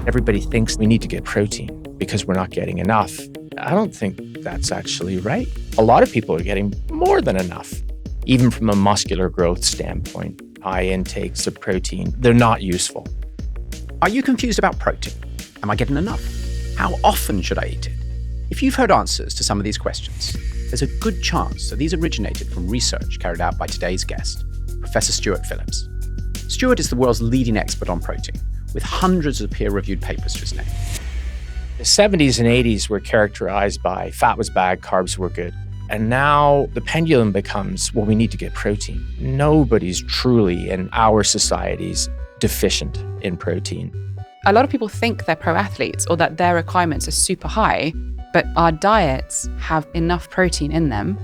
Everybody thinks we need to get protein because we're not getting enough. I don't think that's actually right. A lot of people are getting more than enough. Even from a muscular growth standpoint, high intakes of protein, they're not useful. Are you confused about protein? Am I getting enough? How often should I eat it? If you've heard answers to some of these questions, there's a good chance that these originated from research carried out by today's guest, Professor Stuart Phillips. Stuart is the world's leading expert on protein, with hundreds of peer-reviewed papers to his name. The 70s and 80s were characterized by fat was bad, carbs were good. And now the pendulum becomes, well, we need to get protein. Nobody's truly in our societies deficient in protein. A lot of people think they're pro athletes or that their requirements are super high, but our diets have enough protein in them.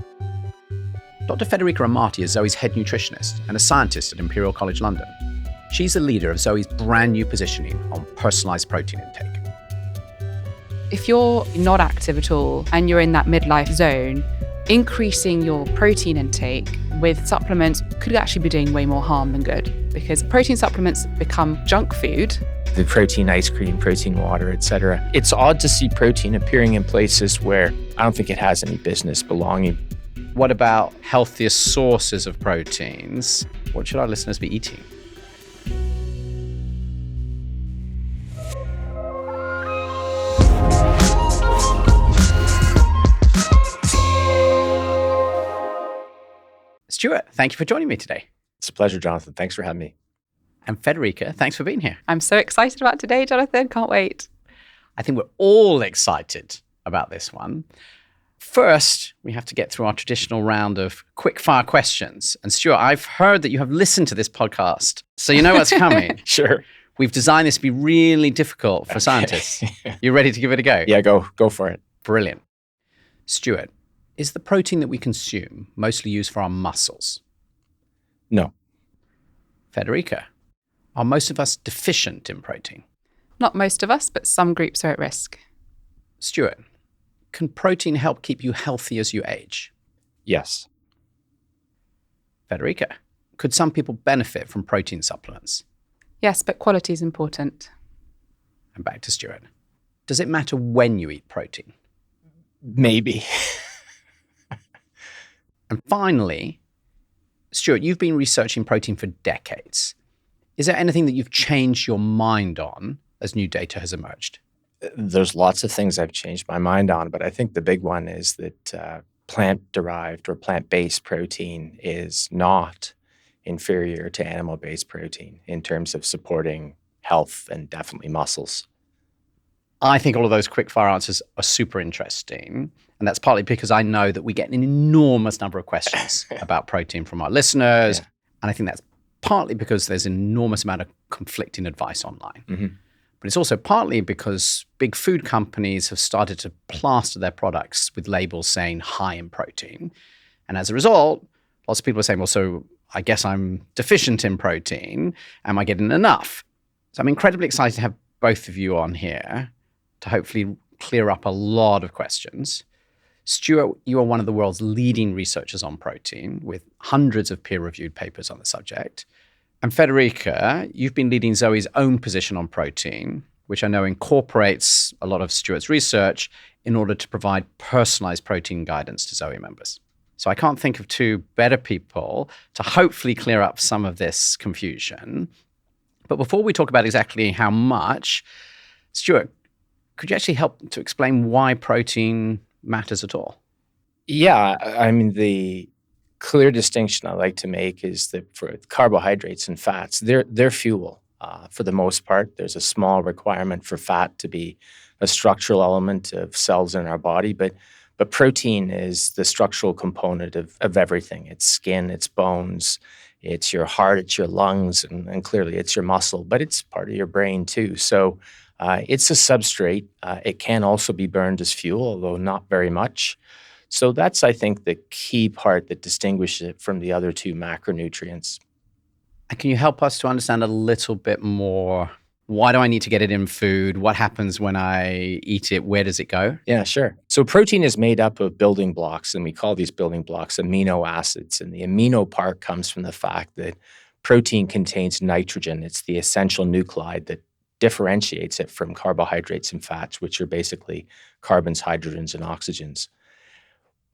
Dr. Federica Amati is Zoe's head nutritionist and a scientist at Imperial College London. She's the leader of Zoe's brand new positioning on personalized protein intake. If you're not active at all and you're in that midlife zone, increasing your protein intake with supplements could actually be doing way more harm than good, because protein supplements become junk food. The protein ice cream, protein water, etc. It's odd to see protein appearing in places where I don't think it has any business belonging. What about healthiest sources of proteins? What should our listeners be eating? Stuart, thank you for joining me today. It's a pleasure, Jonathan. Thanks for having me. And Federica, thanks for being here. I'm so excited about today, Jonathan. Can't wait. I think we're all excited about this one. First, we have to get through our traditional round of quick-fire questions. And Stuart, I've heard that you have listened to this podcast, so you know what's coming. Sure. We've designed this to be really difficult for scientists. You ready to give it a go? Yeah, go for it. Brilliant. Stuart, is the protein that we consume mostly used for our muscles? No. Federica, are most of us deficient in protein? Not most of us, but some groups are at risk. Stuart, can protein help keep you healthy as you age? Yes. Federica, could some people benefit from protein supplements? Yes, but quality is important. And back to Stuart. Does it matter when you eat protein? Maybe. And finally, Stuart, you've been researching protein for decades. Is there anything that you've changed your mind on as new data has emerged? There's lots of things I've changed my mind on, but I think the big one is that plant-derived or plant-based protein is not inferior to animal-based protein in terms of supporting health and definitely muscles. I think all of those quick-fire answers are super interesting. And that's partly because I know that we get an enormous number of questions about protein from our listeners. Yeah. And I think that's partly because there's an enormous amount of conflicting advice online. Mm-hmm. But it's also partly because big food companies have started to plaster their products with labels saying high in protein. And as a result, lots of people are saying, well, so I guess I'm deficient in protein. Am I getting enough? So I'm incredibly excited to have both of you on here to hopefully clear up a lot of questions. Stuart, you are one of the world's leading researchers on protein with hundreds of peer-reviewed papers on the subject. And Federica, you've been leading Zoe's own position on protein, which I know incorporates a lot of Stuart's research in order to provide personalized protein guidance to Zoe members. So I can't think of two better people to hopefully clear up some of this confusion. But before we talk about exactly how much, Stuart, could you actually help to explain why protein matters at all? Yeah, I mean, the clear distinction I like to make is that for carbohydrates and fats, they're fuel. For the most part, there's a small requirement for fat to be a structural element of cells in our body, but protein is the structural component of everything. It's skin, it's bones, it's your heart, it's your lungs, and clearly it's your muscle, but it's part of your brain too. So it's a substrate. It can also be burned as fuel, although not very much. So that's, I think, the key part that distinguishes it from the other two macronutrients. And can you help us to understand a little bit more? Why do I need to get it in food? What happens when I eat it? Where does it go? Yeah, sure. So protein is made up of building blocks, and we call these building blocks amino acids. And the amino part comes from the fact that protein contains nitrogen. It's the essential nuclide that differentiates it from carbohydrates and fats, which are basically carbons, hydrogens, and oxygens.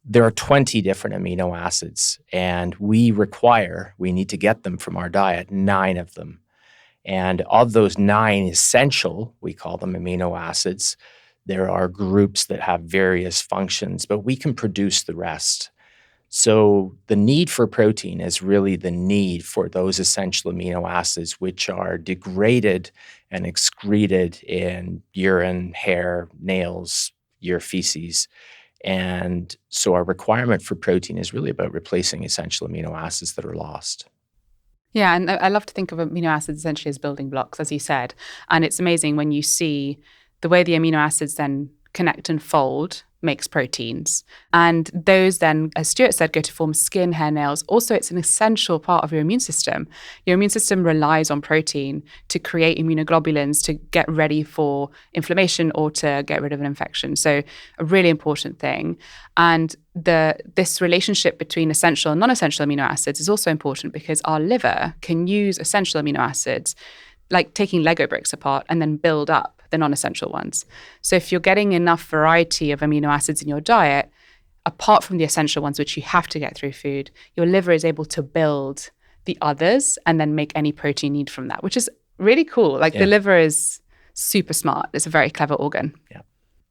There are 20 different amino acids, and we need to get them from our diet, 9 of them. And of those 9 essential, we call them amino acids, there are groups that have various functions, but we can produce the rest. So the need for protein is really the need for those essential amino acids, which are degraded and excreted in urine, hair, nails, your feces. And so our requirement for protein is really about replacing essential amino acids that are lost. Yeah, and I love to think of amino acids essentially as building blocks, as you said. And it's amazing when you see the way the amino acids then connect and fold makes proteins. And those then, as Stuart said, go to form skin, hair, nails. Also, it's an essential part of your immune system. Your immune system relies on protein to create immunoglobulins to get ready for inflammation or to get rid of an infection. So a really important thing. And this relationship between essential and non-essential amino acids is also important because our liver can use essential amino acids, like taking Lego bricks apart, and then build up the non-essential ones. So if you're getting enough variety of amino acids in your diet, apart from the essential ones, which you have to get through food, your liver is able to build the others and then make any protein need from that, which is really cool. The liver is super smart. It's a very clever organ. Yeah.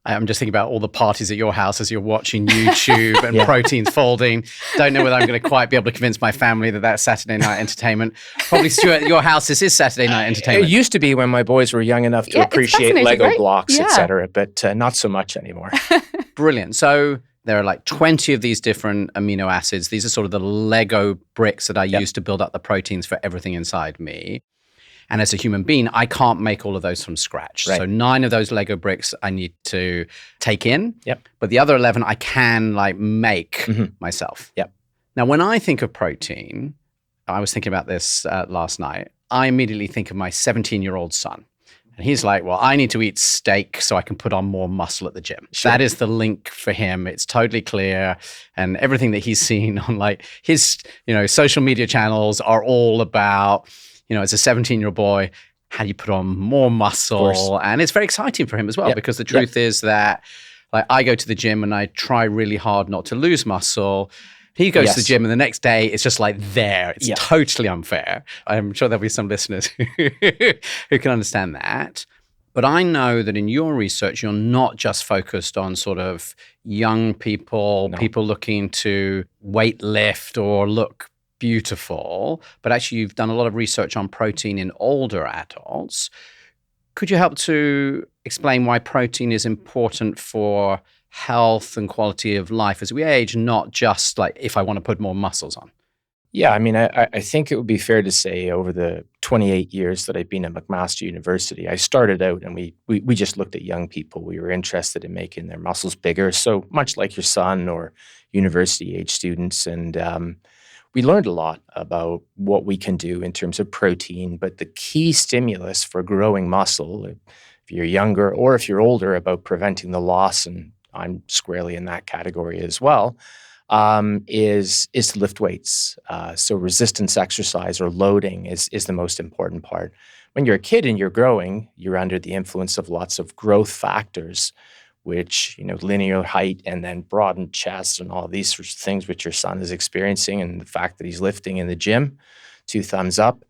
I'm just thinking about all the parties at your house as you're watching YouTube and proteins folding. Don't know whether I'm going to quite be able to convince my family that that's Saturday night entertainment. Probably, Stuart, at your house, this is Saturday night entertainment. It used to be when my boys were young enough to appreciate Lego blocks, et cetera, but not so much anymore. Brilliant. So there are like 20 of these different amino acids. These are sort of the Lego bricks that I use to build up the proteins for everything inside me. And as a human being, I can't make all of those from scratch. Right. So 9 of those Lego bricks I need to take in. Yep. But the other 11 I can make myself. Yep. Now, when I think of protein, I was thinking about this last night, I immediately think of my 17-year-old son. And he's like, well, I need to eat steak so I can put on more muscle at the gym. Sure. That is the link for him. It's totally clear. And everything that he's seen on his, social media channels are all about, as a 17-year-old boy, how do you put on more muscle? And it's very exciting for him as well, because the truth is that I go to the gym and I try really hard not to lose muscle. He goes to the gym and the next day it's just there. It's totally unfair. I'm sure there'll be some listeners who can understand that. But I know that in your research, you're not just focused on sort of young people, people looking to weight lift or look beautiful, but actually you've done a lot of research on protein in older adults. Could you help to explain why protein is important for health and quality of life as we age, not just if I want to put more muscles on? Yeah, I think it would be fair to say over the 28 years that I've been at McMaster University, I started out and we just looked at young people. We were interested in making their muscles bigger, so much like your son or university-age students. And we learned a lot about what we can do in terms of protein, but the key stimulus for growing muscle, if you're younger or if you're older, about preventing the loss, and I'm squarely in that category as well, is to lift weights. So resistance exercise or loading is the most important part. When you're a kid and you're growing, you're under the influence of lots of growth factors, which, linear height and then broadened chest and all these sorts of things which your son is experiencing, and the fact that he's lifting in the gym, 2 thumbs up.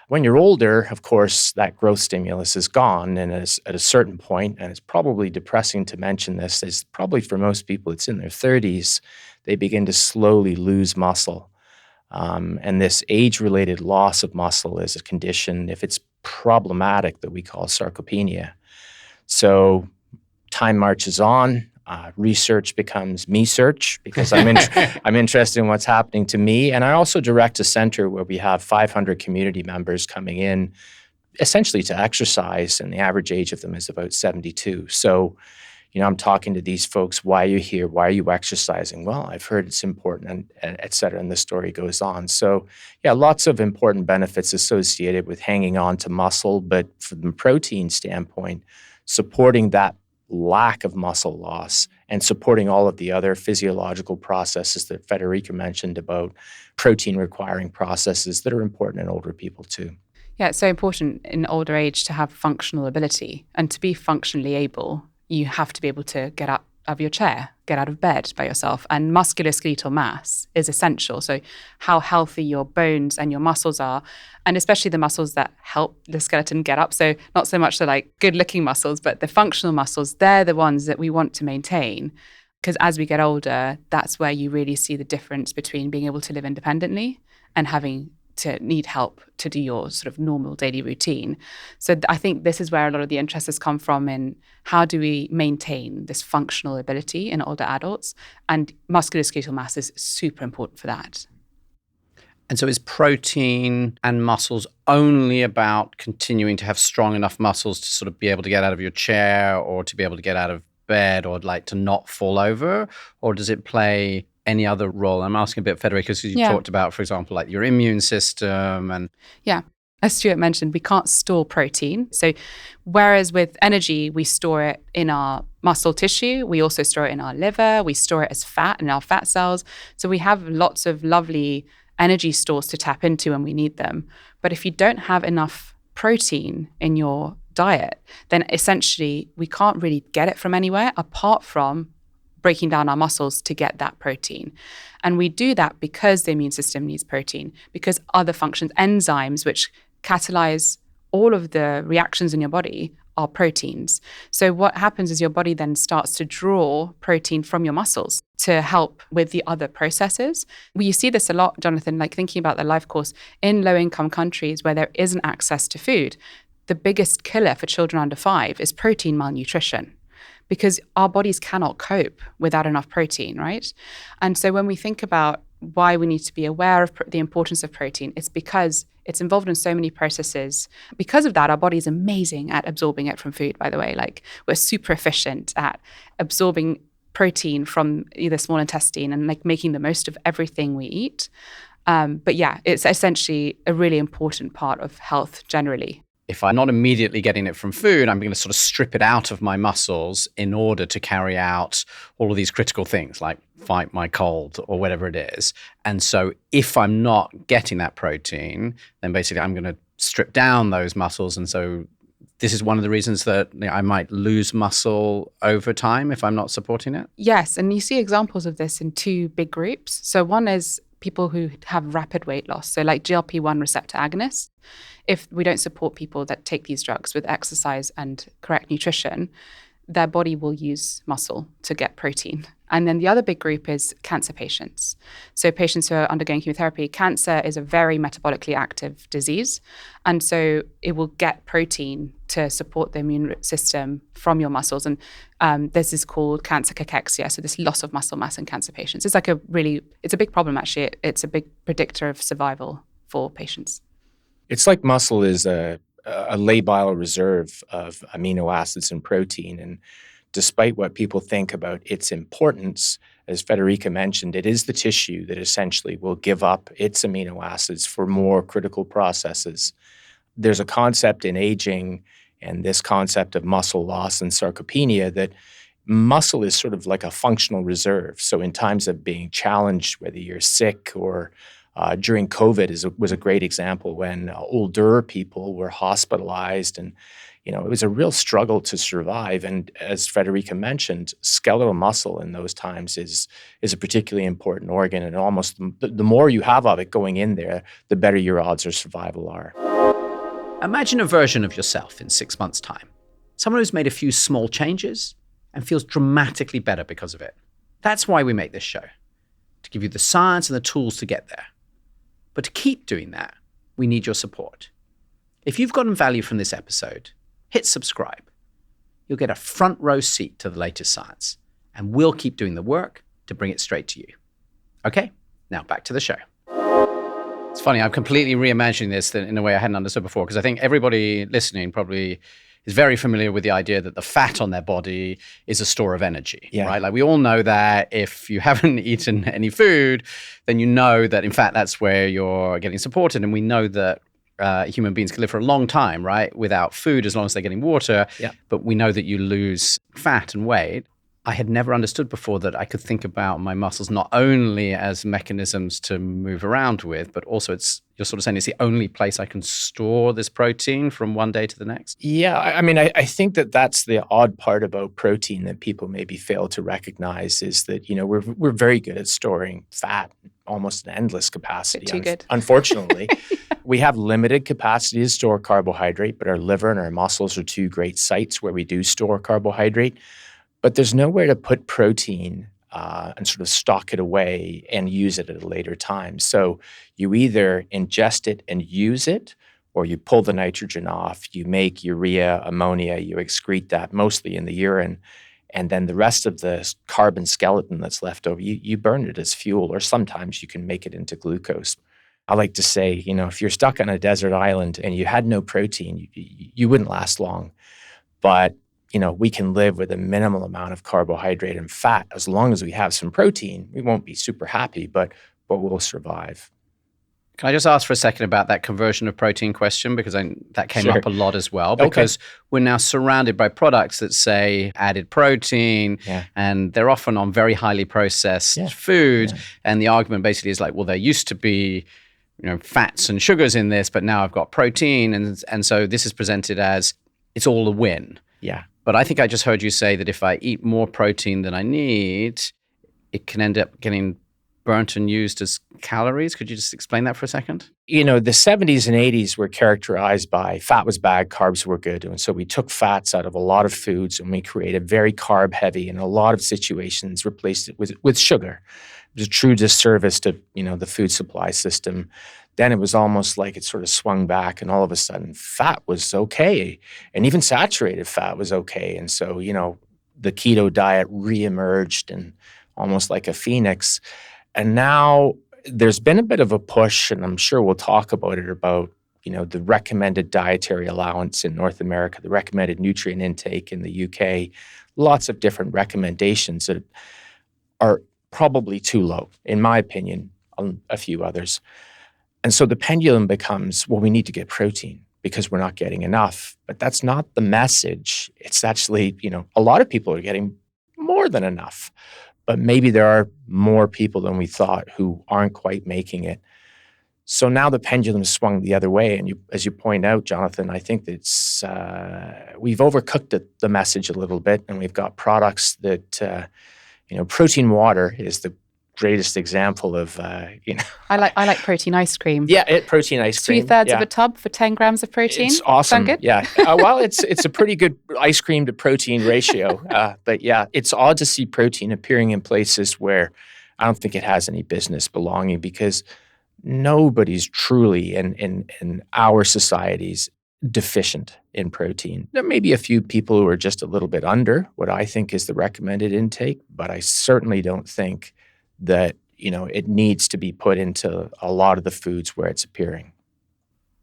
When you're older, of course, that growth stimulus is gone, and at a certain point, and it's probably depressing to mention this, is probably for most people, it's in their 30s, they begin to slowly lose muscle. And this age-related loss of muscle is a condition, if it's problematic, that we call sarcopenia. So time marches on, research becomes me-search, because I'm interested in what's happening to me. And I also direct a center where we have 500 community members coming in essentially to exercise, and the average age of them is about 72. So, I'm talking to these folks, why are you here? Why are you exercising? Well, I've heard it's important, and et cetera, and the story goes on. So, lots of important benefits associated with hanging on to muscle, but from the protein standpoint, supporting that lack of muscle loss and supporting all of the other physiological processes that Federica mentioned about protein requiring processes that are important in older people too. Yeah, it's so important in older age to have functional ability. And to be functionally able, you have to be able to get out of your chair, get out of bed by yourself. And musculoskeletal mass is essential. So how healthy your bones and your muscles are, and especially the muscles that help the skeleton get up. So not so much the like good looking muscles, but the functional muscles, they're the ones that we want to maintain. Because as we get older, that's where you really see the difference between being able to live independently and having to need help to do your sort of normal daily routine. So I think this is where a lot of the interest has come from in how do we maintain this functional ability in older adults, and musculoskeletal mass is super important for that. And so is protein and muscles only about continuing to have strong enough muscles to sort of be able to get out of your chair or to be able to get out of bed or like to not fall over? Or does it play any other role? I'm asking a bit, Federica, because you talked about, for example, like your immune system and... Yeah. As Stuart mentioned, we can't store protein. So whereas with energy, we store it in our muscle tissue, we also store it in our liver, we store it as fat in our fat cells. So we have lots of lovely energy stores to tap into when we need them. But if you don't have enough protein in your diet, then essentially we can't really get it from anywhere apart from breaking down our muscles to get that protein. And we do that because the immune system needs protein, because other functions, enzymes, which catalyze all of the reactions in your body, are proteins. So what happens is your body then starts to draw protein from your muscles to help with the other processes. You see this a lot, Jonathan, like thinking about the life course in low-income countries where there isn't access to food. The biggest killer for children under 5 is protein malnutrition, because our bodies cannot cope without enough protein, right? And so when we think about why we need to be aware of the importance of protein, it's because it's involved in so many processes. Because of that, our body is amazing at absorbing it from food, by the way. Like, we're super efficient at absorbing protein from the small intestine and like making the most of everything we eat. But yeah, it's essentially a really important part of health generally. If I'm not immediately getting it from food, I'm going to sort of strip it out of my muscles in order to carry out all of these critical things like fight my cold or whatever it is. And so if I'm not getting that protein, then basically I'm going to strip down those muscles. And so this is one of the reasons that I might lose muscle over time if I'm not supporting it. Yes. And you see examples of this in 2 big groups. So one is people who have rapid weight loss, so like GLP-1 receptor agonists. If we don't support people that take these drugs with exercise and correct nutrition, their body will use muscle to get protein. And then the other big group is cancer patients. So patients who are undergoing chemotherapy. Cancer is a very metabolically active disease. And so it will get protein to support the immune system from your muscles. And this is called cancer cachexia. So this loss of muscle mass in cancer patients. It's a big problem actually. It's a big predictor of survival for patients. It's like muscle is a labile reserve of amino acids and protein. And despite what people think about its importance, as Federica mentioned, it is the tissue that essentially will give up its amino acids for more critical processes. There's a concept in aging and this concept of muscle loss and sarcopenia that muscle is sort of like a functional reserve. So in times of being challenged, whether you're sick or during COVID was a great example when older people were hospitalized and, it was a real struggle to survive. And as Federica mentioned, skeletal muscle in those times is a particularly important organ. And almost the more you have of it going in there, the better your odds of survival are. Imagine a version of yourself in 6 months' time. Someone who's made a few small changes and feels dramatically better because of it. That's why we make this show, to give you the science and the tools to get there. But to keep doing that, we need your support. If you've gotten value from this episode, hit subscribe. You'll get a front row seat to the latest science, and we'll keep doing the work to bring it straight to you. Okay, now back to the show. It's funny, I'm completely reimagining this in a way I hadn't understood before, because I think everybody listening probably is very familiar with the idea that the fat on their body is a store of energy, right? Like we all know that if you haven't eaten any food, then you know that in fact that's where you're getting supported. And we know that human beings can live for a long time, right? Without food, as long as they're getting water. Yeah. But we know that you lose fat and weight. I had never understood before that I could think about my muscles not only as mechanisms to move around with, but also you're sort of saying it's the only place I can store this protein from one day to the next? Yeah, I mean, I think that's the odd part about protein that people maybe fail to recognize is that, we're very good at storing fat, almost an endless capacity. Too good. Unfortunately, we have limited capacity to store carbohydrate, but our liver and our muscles are two great sites where we do store carbohydrate. But there's nowhere to put protein and sort of stock it away and use it at a later time. So you either ingest it and use it, or you pull the nitrogen off, you make urea, ammonia, you excrete that mostly in the urine, and then the rest of the carbon skeleton that's left over, you burn it as fuel, or sometimes you can make it into glucose. I like to say, if you're stuck on a desert island and you had no protein, you wouldn't last long. But we can live with a minimal amount of carbohydrate and fat. As long as we have some protein, we won't be super happy, but we'll survive. Can I just ask for a second about that conversion of protein question? Because that came up a lot as well. Because we're now surrounded by products that say added protein, and they're often on very highly processed food. Yeah. And the argument basically is like, well, there used to be fats and sugars in this, but now I've got protein. And so this is presented as it's all a win. Yeah. But I think I just heard you say that if I eat more protein than I need, it can end up getting burnt and used as calories. Could you just explain that for a second? The 70s and 80s were characterized by fat was bad, carbs were good. And so we took fats out of a lot of foods and we created very carb heavy, in a lot of situations replaced it with sugar. It was a true disservice to, the food supply system. Then it was almost like it sort of swung back, and all of a sudden fat was okay. And even saturated fat was okay. And so, the keto diet reemerged and almost like a phoenix. And now there's been a bit of a push, and I'm sure we'll talk about it, about, the recommended dietary allowance in North America, the recommended nutrient intake in the UK, lots of different recommendations that are probably too low, in my opinion, on a few others. And so the pendulum becomes, well, we need to get protein because we're not getting enough. But that's not the message. It's actually, a lot of people are getting more than enough. But maybe there are more people than we thought who aren't quite making it. So now the pendulum swung the other way. And as you point out, Jonathan, I think it's we've overcooked the message a little bit. And we've got products that, protein water is the greatest example of, I like protein ice cream. Yeah, protein ice cream. 2/3 of a tub for 10 grams of protein. It's awesome. Sound good? Yeah. Well, it's a pretty good ice cream to protein ratio. But yeah, it's odd to see protein appearing in places where I don't think it has any business belonging, because nobody's truly in our societies deficient in protein. There may be a few people who are just a little bit under what I think is the recommended intake, but I certainly don't think that, it needs to be put into a lot of the foods where it's appearing.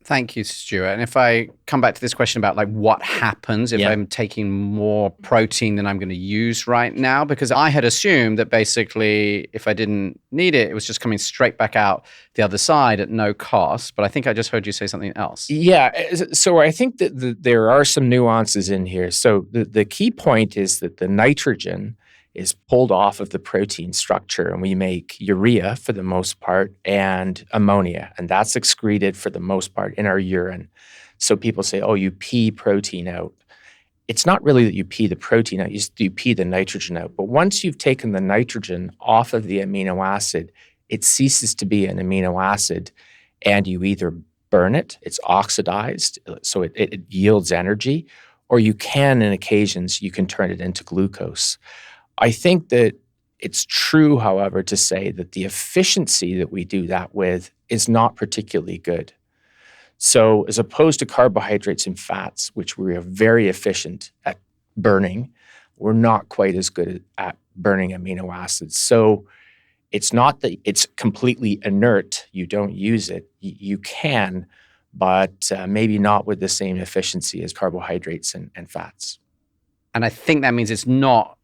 Thank you, Stuart. And if I come back to this question about what happens if I'm taking more protein than I'm going to use right now, because I had assumed that basically if I didn't need it, it was just coming straight back out the other side at no cost. But I think I just heard you say something else. Yeah. So I think that there are some nuances in here. So the key point is that the nitrogen is pulled off of the protein structure, and we make urea for the most part and ammonia, and that's excreted for the most part in our urine. So people say, oh, you pee protein out. It's not really that you pee the protein out, you pee the nitrogen out. But once you've taken the nitrogen off of the amino acid, it ceases to be an amino acid, and you either burn it, it's oxidized, so it yields energy, or you can, in occasions, you can turn it into glucose. I think that it's true, however, to say that the efficiency that we do that with is not particularly good. So as opposed to carbohydrates and fats, which we are very efficient at burning, we're not quite as good at burning amino acids. So it's not that it's completely inert, you don't use it. You can, but maybe not with the same efficiency as carbohydrates and fats. And I think that means it's not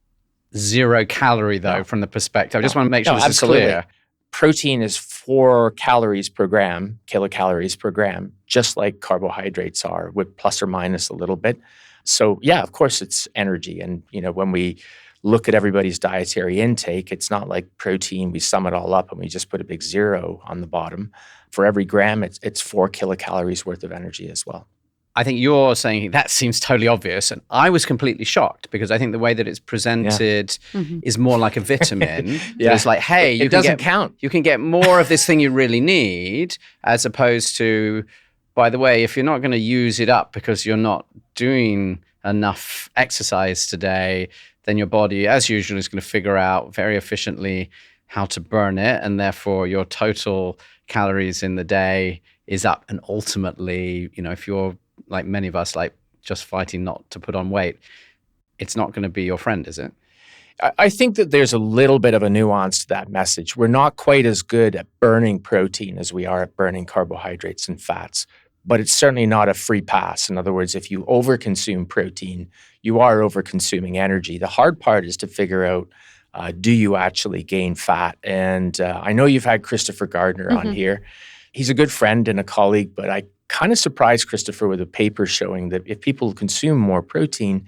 0 calorie, though, from the perspective. I just want to make sure this is clear. Protein is 4 calories per gram, kilocalories per gram, just like carbohydrates are, with plus or minus a little bit. So, yeah, of course, it's energy. And, when we look at everybody's dietary intake, it's not like protein, we sum it all up and we just put a big 0 on the bottom. For every gram, it's 4 kilocalories worth of energy as well. I think you're saying that seems totally obvious. And I was completely shocked because I think the way that it's presented is more like a vitamin. It's like, hey, it doesn't count. You can get more of this thing you really need, as opposed to, by the way, if you're not going to use it up because you're not doing enough exercise today, then your body, as usual, is going to figure out very efficiently how to burn it. And therefore, your total calories in the day is up. And ultimately, if you're like many of us, like just fighting not to put on weight, it's not going to be your friend, is it? I think that there's a little bit of a nuance to that message. We're not quite as good at burning protein as we are at burning carbohydrates and fats, but it's certainly not a free pass. In other words, if you overconsume protein, you are overconsuming energy. The hard part is to figure out, do you actually gain fat? And I know you've had Christopher Gardner on here. He's a good friend and a colleague, but I kind of surprised Christopher with a paper showing that if people consume more protein,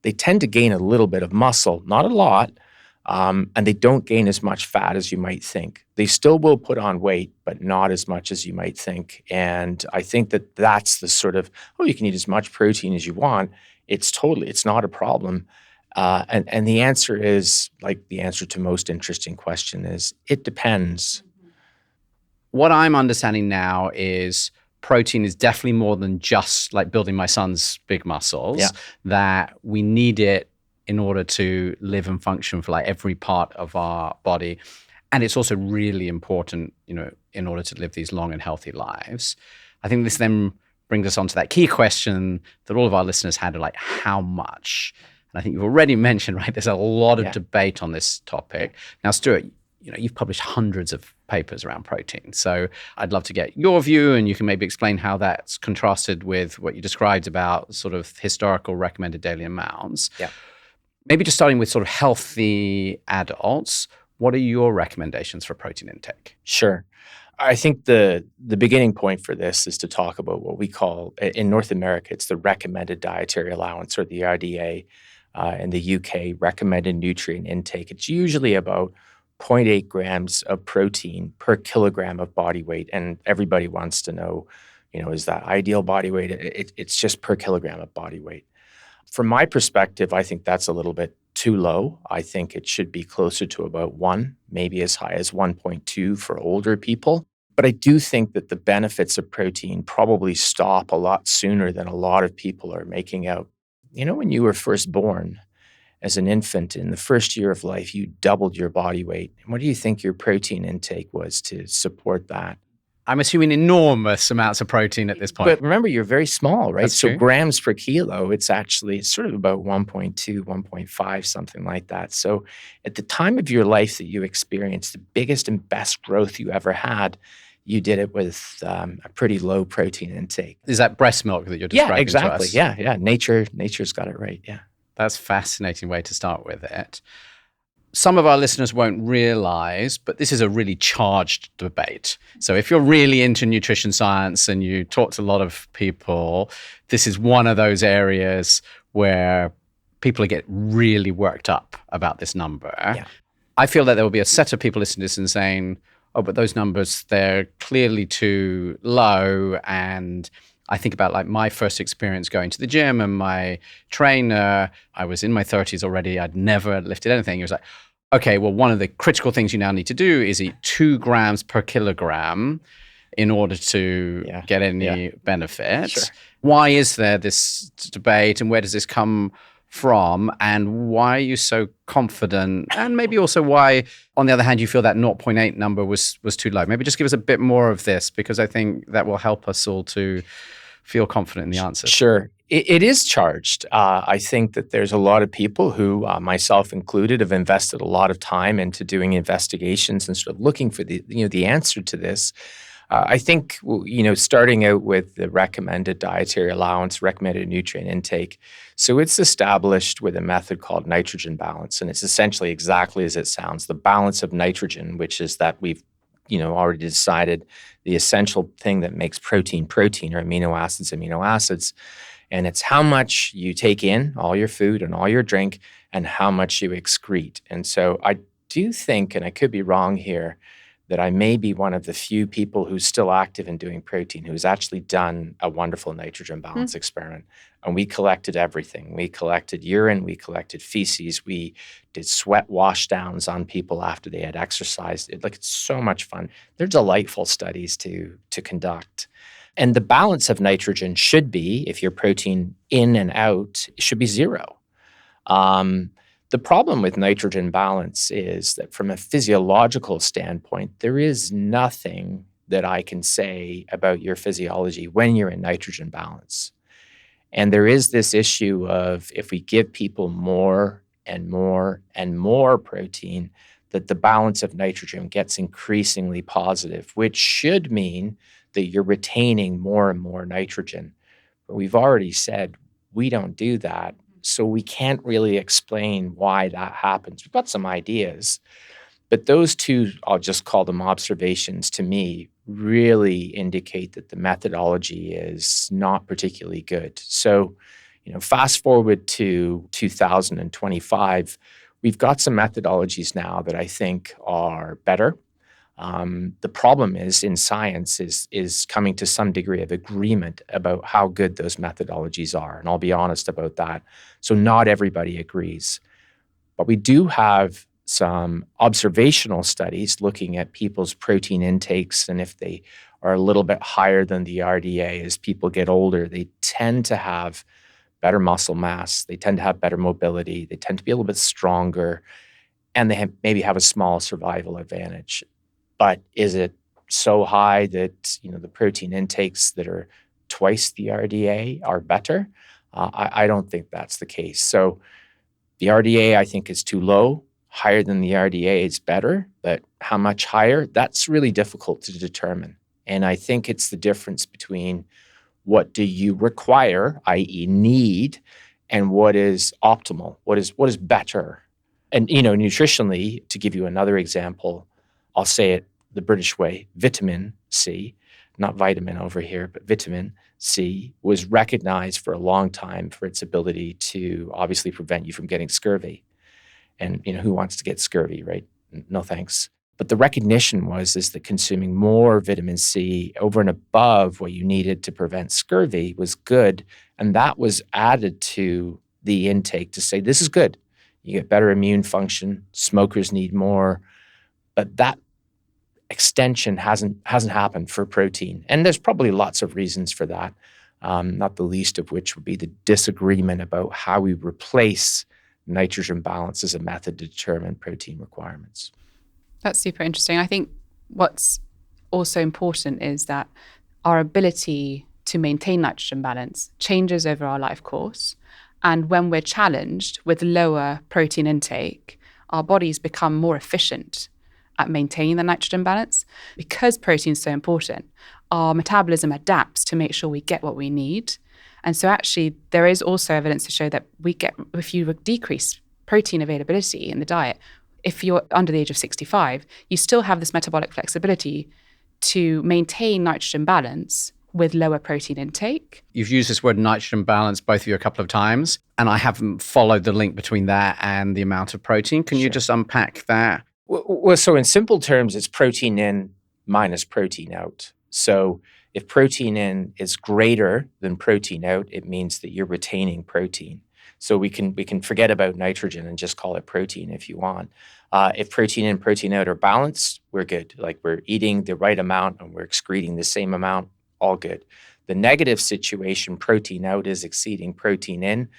they tend to gain a little bit of muscle, not a lot, and they don't gain as much fat as you might think. They still will put on weight, but not as much as you might think. And I think that that's the sort of, you can eat as much protein as you want. It's not a problem. And the answer is, like the answer to most interesting question is, it depends. What I'm understanding now is protein is definitely more than just like building my son's big muscles, that we need it in order to live and function for like every part of our body. And it's also really important, in order to live these long and healthy lives. I think this then brings us on to that key question that all of our listeners had, like how much? And I think you've already mentioned, right, there's a lot of debate on this topic. Now, Stuart, you've published hundreds of papers around protein. So I'd love to get your view, and you can maybe explain how that's contrasted with what you described about sort of historical recommended daily amounts. Yeah. Maybe just starting with sort of healthy adults, what are your recommendations for protein intake? Sure. I think the beginning point for this is to talk about what we call, in North America, it's the recommended dietary allowance, or the RDA. In the UK, recommended nutrient intake. It's usually about 0.8 grams of protein per kilogram of body weight. And everybody wants to know, is that ideal body weight? It's just per kilogram of body weight. From my perspective, I think that's a little bit too low. I think it should be closer to about 1, maybe as high as 1.2 for older people. But I do think that the benefits of protein probably stop a lot sooner than a lot of people are making out. When you were first born as an infant, in the first year of life, you doubled your body weight. And what do you think your protein intake was to support that? I'm assuming enormous amounts of protein at this point. But remember, you're very small, right? That's so true. Grams per kilo, it's sort of about 1.2, 1.5, something like that. So at the time of your life that you experienced the biggest and best growth you ever had, you did it with a pretty low protein intake. Is that breast milk that you're describing? Yeah, exactly. To us? Yeah. Nature's got it right. Yeah. That's a fascinating way to start with it. Some of our listeners won't realize, but this is a really charged debate. So if you're really into nutrition science and you talk to a lot of people, this is one of those areas where people get really worked up about this number. Yeah. I feel that there will be a set of people listening to this and saying, oh, but those numbers, they're clearly too low. And I think about like my first experience going to the gym, and my trainer, I was in my 30s already. I'd never lifted anything. He was like, okay, well, one of the critical things you now need to do is eat 2 grams per kilogram in order to get any benefit. Sure. Why is there this debate, and where does this come from, and why are you so confident? And maybe also why, on the other hand, you feel that 0.8 number was too low. Maybe just give us a bit more of this, because I think that will help us all to feel confident in the answer. Sure. It is charged. I think that there's a lot of people who, myself included, have invested a lot of time into doing investigations and sort of looking for the answer to this. I think, starting out with the recommended dietary allowance, recommended nutrient intake. So it's established with a method called nitrogen balance. And it's essentially exactly as it sounds, the balance of nitrogen, which is that we've, already decided the essential thing that makes protein, or amino acids. And it's how much you take in, all your food and all your drink, and how much you excrete. And so I do think, and I could be wrong here, that I may be one of the few people who's still active in doing protein, who's actually done a wonderful nitrogen balance experiment. And we collected everything. We collected urine, we collected feces, we did sweat washdowns on people after they had exercised. It's so much fun. They're delightful studies to conduct. And the balance of nitrogen should be, if your protein in and out, it should be zero. The problem with nitrogen balance is that from a physiological standpoint, there is nothing that I can say about your physiology when you're in nitrogen balance. And there is this issue of if we give people more and more and more protein, that the balance of nitrogen gets increasingly positive, which should mean that you're retaining more and more nitrogen. But we've already said we don't do that. So we can't really explain why that happens. We've got some ideas, but those two, I'll just call them observations, to me really indicate that the methodology is not particularly good. So, fast forward to 2025, we've got some methodologies now that I think are better. The problem is in science is coming to some degree of agreement about how good those methodologies are. And I'll be honest about that. So not everybody agrees. But we do have some observational studies looking at people's protein intakes. And if they are a little bit higher than the RDA as people get older, they tend to have better muscle mass. They tend to have better mobility. They tend to be a little bit stronger. And they maybe have a small survival advantage. But is it so high that the protein intakes that are twice the RDA are better? I don't think that's the case. So the RDA, I think, is too low. Higher than the RDA is better, but how much higher? That's really difficult to determine. And I think it's the difference between what do you require, i.e. need, and what is optimal, what is better. And nutritionally, to give you another example, I'll say it the British way, vitamin C, not vitamin over here, but vitamin C was recognized for a long time for its ability to obviously prevent you from getting scurvy. And who wants to get scurvy, right? No thanks. But the recognition is that consuming more vitamin C over and above what you needed to prevent scurvy was good. And that was added to the intake to say, this is good. You get better immune function. Smokers need more. But that extension hasn't happened for protein. And there's probably lots of reasons for that, not the least of which would be the disagreement about how we replace nitrogen balance as a method to determine protein requirements. That's super interesting. I think what's also important is that our ability to maintain nitrogen balance changes over our life course. And when we're challenged with lower protein intake, our bodies become more efficient at maintaining the nitrogen balance. Because protein is so important, our metabolism adapts to make sure we get what we need. And so actually there is also evidence to show that if you decrease protein availability in the diet, if you're under the age of 65, you still have this metabolic flexibility to maintain nitrogen balance with lower protein intake. You've used this word nitrogen balance, both of you, a couple of times, and I haven't followed the link between that and the amount of protein. Can you just unpack that? Well, so in simple terms, it's protein in minus protein out. So if protein in is greater than protein out, it means that you're retaining protein. So we can forget about nitrogen and just call it protein if you want. If protein in, protein out are balanced, we're good. Like we're eating the right amount and we're excreting the same amount, all good. The negative situation, protein out is exceeding protein in.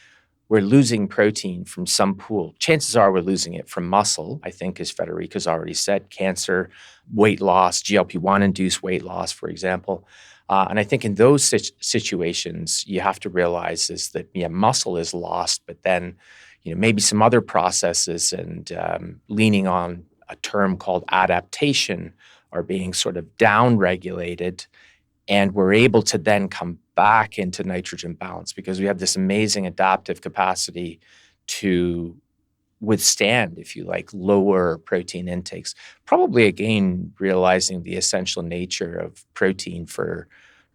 We're losing protein from some pool. Chances are we're losing it from muscle, I think, as Federica's already said, cancer, weight loss, GLP-1 induced weight loss, for example. And I think in those situations, you have to realize is that, muscle is lost, but then, maybe some other processes and leaning on a term called adaptation are being sort of down-regulated. And we're able to then come back into nitrogen balance because we have this amazing adaptive capacity to withstand, if you like, lower protein intakes. Probably, again, realizing the essential nature of protein for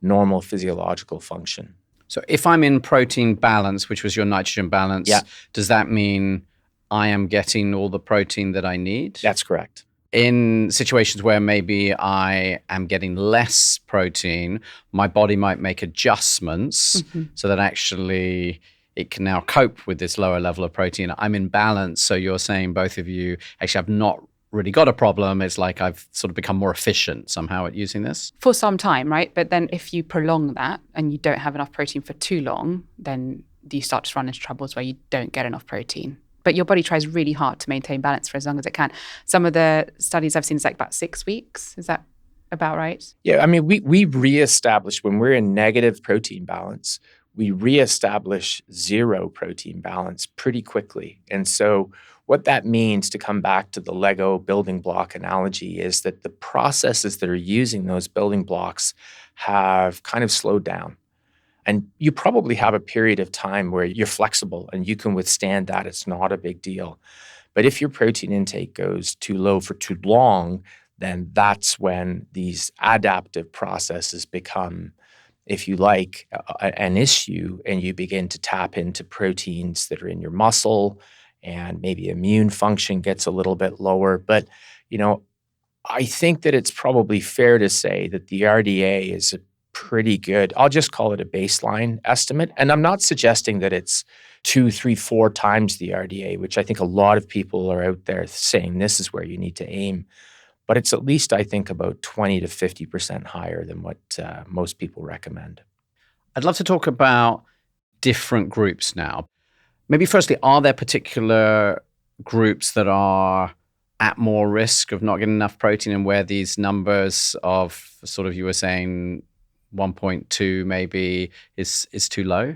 normal physiological function. So if I'm in protein balance, which was your nitrogen balance, Yeah. does that mean I am getting all the protein that I need? That's correct. In situations where maybe I am getting less protein, my body might make adjustments so that actually it can now cope with this lower level of protein. I'm in balance. So you're saying both of you actually have not really got a problem. It's like I've sort of become more efficient somehow at using this. For some time, right? But then if you prolong that and you don't have enough protein for too long, then you start to run into troubles where you don't get enough protein. But your body tries really hard to maintain balance for as long as it can. Some of the studies I've seen is like about 6 weeks. Is that about right? Yeah, I mean, we reestablish when we're in negative protein balance, we reestablish zero protein balance pretty quickly. And so what that means, to come back to the Lego building block analogy, is that the processes that are using those building blocks have kind of slowed down. And you probably have a period of time where you're flexible and you can withstand that. It's not a big deal. But if your protein intake goes too low for too long, then that's when these adaptive processes become, if you like, an issue, and you begin to tap into proteins that are in your muscle, and maybe immune function gets a little bit lower. But, I think that it's probably fair to say that the RDA is a pretty good, I'll just call it a baseline estimate. And I'm not suggesting that it's 2, 3, 4 times the RDA, which I think a lot of people are out there saying this is where you need to aim. But it's at least, I think, about 20 to 50% higher than what most people recommend. I'd love to talk about different groups now. Maybe firstly, are there particular groups that are at more risk of not getting enough protein, and where these numbers of sort of, you were saying 1.2 maybe is too low?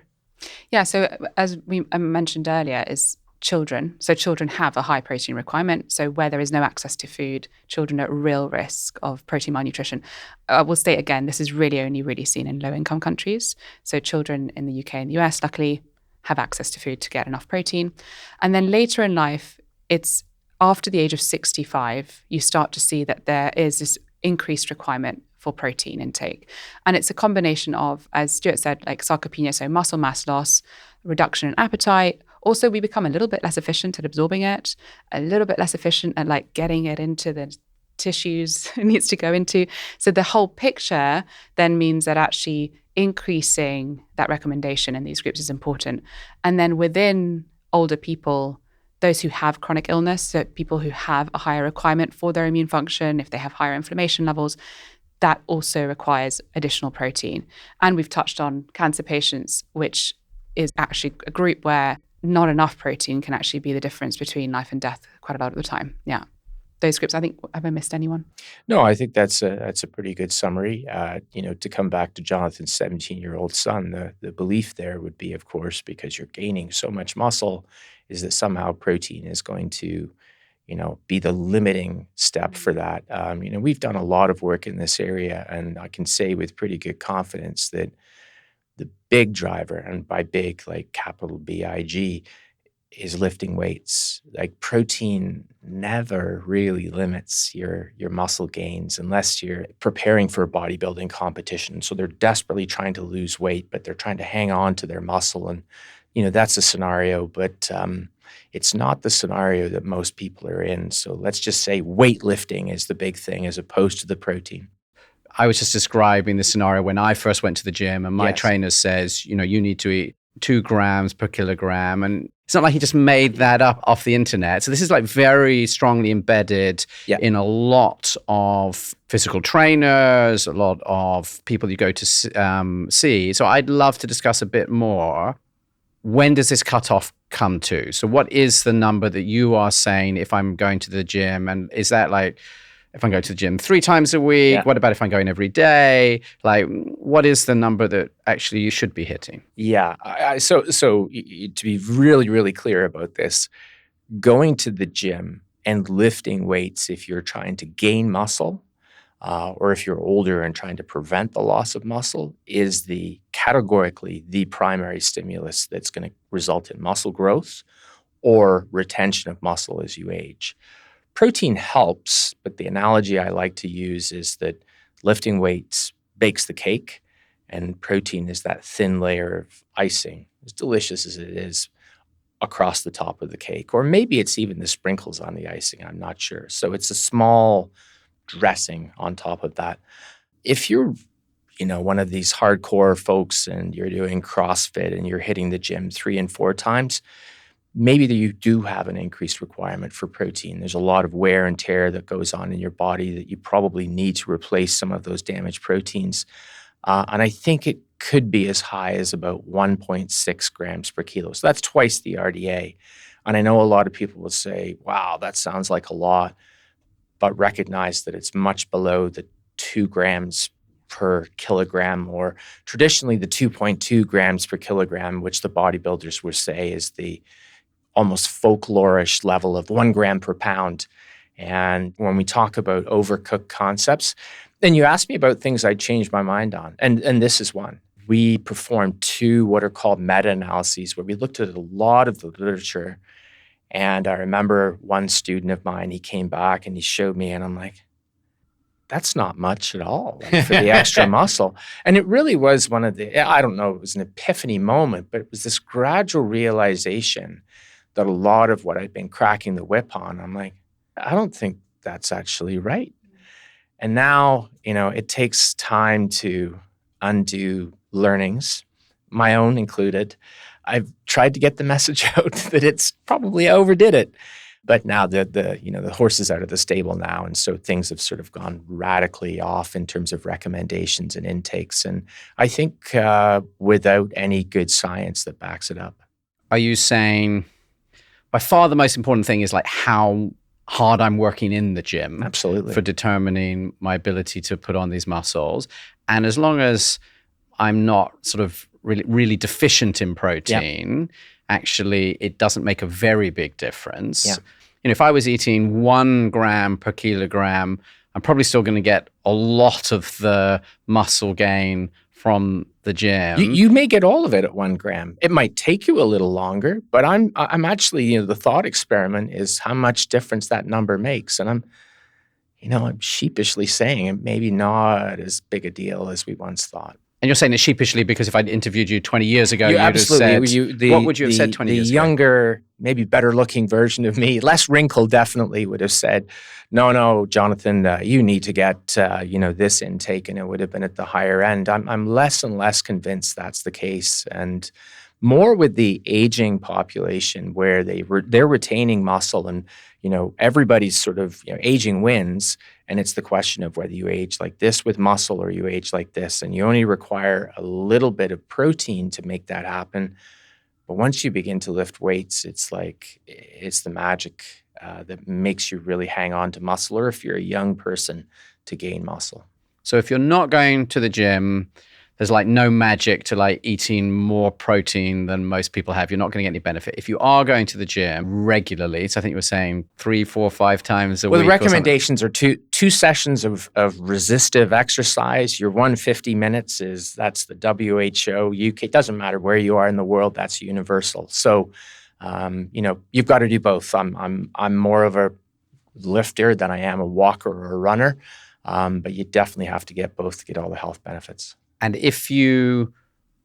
Yeah, so as we mentioned earlier, is children. So children have a high protein requirement. So where there is no access to food, children are at real risk of protein malnutrition. I will state again, this is only really seen in low-income countries. So children in the UK and the US, luckily, have access to food to get enough protein. And then later in life, it's after the age of 65, you start to see that there is this increased requirement for protein intake. And it's a combination of, as Stuart said, like sarcopenia, so muscle mass loss, reduction in appetite. Also, we become a little bit less efficient at absorbing it, a little bit less efficient at like getting it into the tissues it needs to go into. So the whole picture then means that actually increasing that recommendation in these groups is important. And then within older people, those who have chronic illness, so people who have a higher requirement for their immune function, if they have higher inflammation levels, that also requires additional protein. And we've touched on cancer patients, which is actually a group where not enough protein can actually be the difference between life and death quite a lot of the time. Yeah. Those groups, I think, have I missed anyone? No, I think that's a pretty good summary. To come back to Jonathan's 17-year-old son, the belief there would be, of course, because you're gaining so much muscle, is that somehow protein is going to, be the limiting step for that. We've done a lot of work in this area, and I can say with pretty good confidence that the big driver, and by big, like capital BIG, is lifting weights. Like protein never really limits your muscle gains unless you're preparing for a bodybuilding competition. So they're desperately trying to lose weight, but they're trying to hang on to their muscle. And, that's a scenario, but it's not the scenario that most people are in. So let's just say weightlifting is the big thing as opposed to the protein. I was just describing the scenario when I first went to the gym, and my Yes. trainer says, you need to eat 2 grams per kilogram. And it's not like he just made that up off the internet. So this is like very strongly embedded in a lot of physical trainers, a lot of people you go to see. So I'd love to discuss a bit more. When does this cutoff come to? So what is the number that you are saying if I'm going to the gym? And is that like, if I'm going to the gym 3 times a week, what about if I'm going every day? Like, what is the number that actually you should be hitting? Yeah. So to be really, really clear about this, going to the gym and lifting weights if you're trying to gain muscle, or if you're older and trying to prevent the loss of muscle, is categorically the primary stimulus that's going to result in muscle growth or retention of muscle as you age. Protein helps, but the analogy I like to use is that lifting weights bakes the cake, And protein is that thin layer of icing, as delicious as it is, across the top of the cake. Or maybe it's even the sprinkles on the icing, I'm not sure. So it's a small dressing on top of that. If you're, one of these hardcore folks and you're doing CrossFit and you're hitting the gym 3 and 4 times, maybe you do have an increased requirement for protein. There's a lot of wear and tear that goes on in your body that you probably need to replace some of those damaged proteins. And I think it could be as high as about 1.6 grams per kilo. So that's twice the RDA. And I know a lot of people will say, wow, that sounds like a lot, but recognize that it's much below the 2 grams per kilogram, or traditionally the 2.2 grams per kilogram, which the bodybuilders would say is the almost folklorish level of 1 gram per pound. And when we talk about overcooked concepts, then you asked me about things I changed my mind on. And this is one. We performed 2 what are called meta-analyses where we looked at a lot of the literature. And I remember one student of mine, he came back and he showed me, and I'm like, that's not much at all for the extra muscle. And it really was one of the, I don't know, it was an epiphany moment, but it was this gradual realization that a lot of what I've been cracking the whip on, I'm like, I don't think that's actually right. And now, it takes time to undo learnings, my own included. I've tried to get the message out that it's probably overdid it. But now the horse is out of the stable now. And so things have sort of gone radically off in terms of recommendations and intakes. And I think without any good science that backs it up. Are you saying by far the most important thing is like how hard I'm working in the gym? Absolutely. For determining my ability to put on these muscles. And as long as I'm not sort of really deficient in protein, actually it doesn't make a very big difference. Yeah. If I was eating 1 gram per kilogram, I'm probably still going to get a lot of the muscle gain from the gym. You may get all of it at 1 gram. It might take you a little longer, but I'm actually, the thought experiment is how much difference that number makes. And I'm sheepishly saying it maybe not as big a deal as we once thought. And you're saying it sheepishly because if I'd interviewed you 20 years ago, you'd have said, what would you have said 20 years ago? The younger, maybe better looking version of me, less wrinkled definitely, would have said, no, Jonathan, you need to get, this intake, and it would have been at the higher end. I'm less and less convinced that's the case. And more with the aging population where they're retaining muscle and, everybody's sort of, aging wins. And it's the question of whether you age like this with muscle or you age like this. And you only require a little bit of protein to make that happen. But once you begin to lift weights, it's the magic that makes you really hang on to muscle, or if you're a young person, to gain muscle. So if you're not going to the gym, there's like no magic to like eating more protein than most people have. You're not going to get any benefit. If you are going to the gym regularly, so I think you were saying 3, 4, 5 times a week. Well, the recommendations are two sessions of resistive exercise. Your 150 minutes that's the WHO, UK. It doesn't matter where you are in the world. That's universal. So, you've got to do both. I'm more of a lifter than I am a walker or a runner, but you definitely have to get both to get all the health benefits. And if you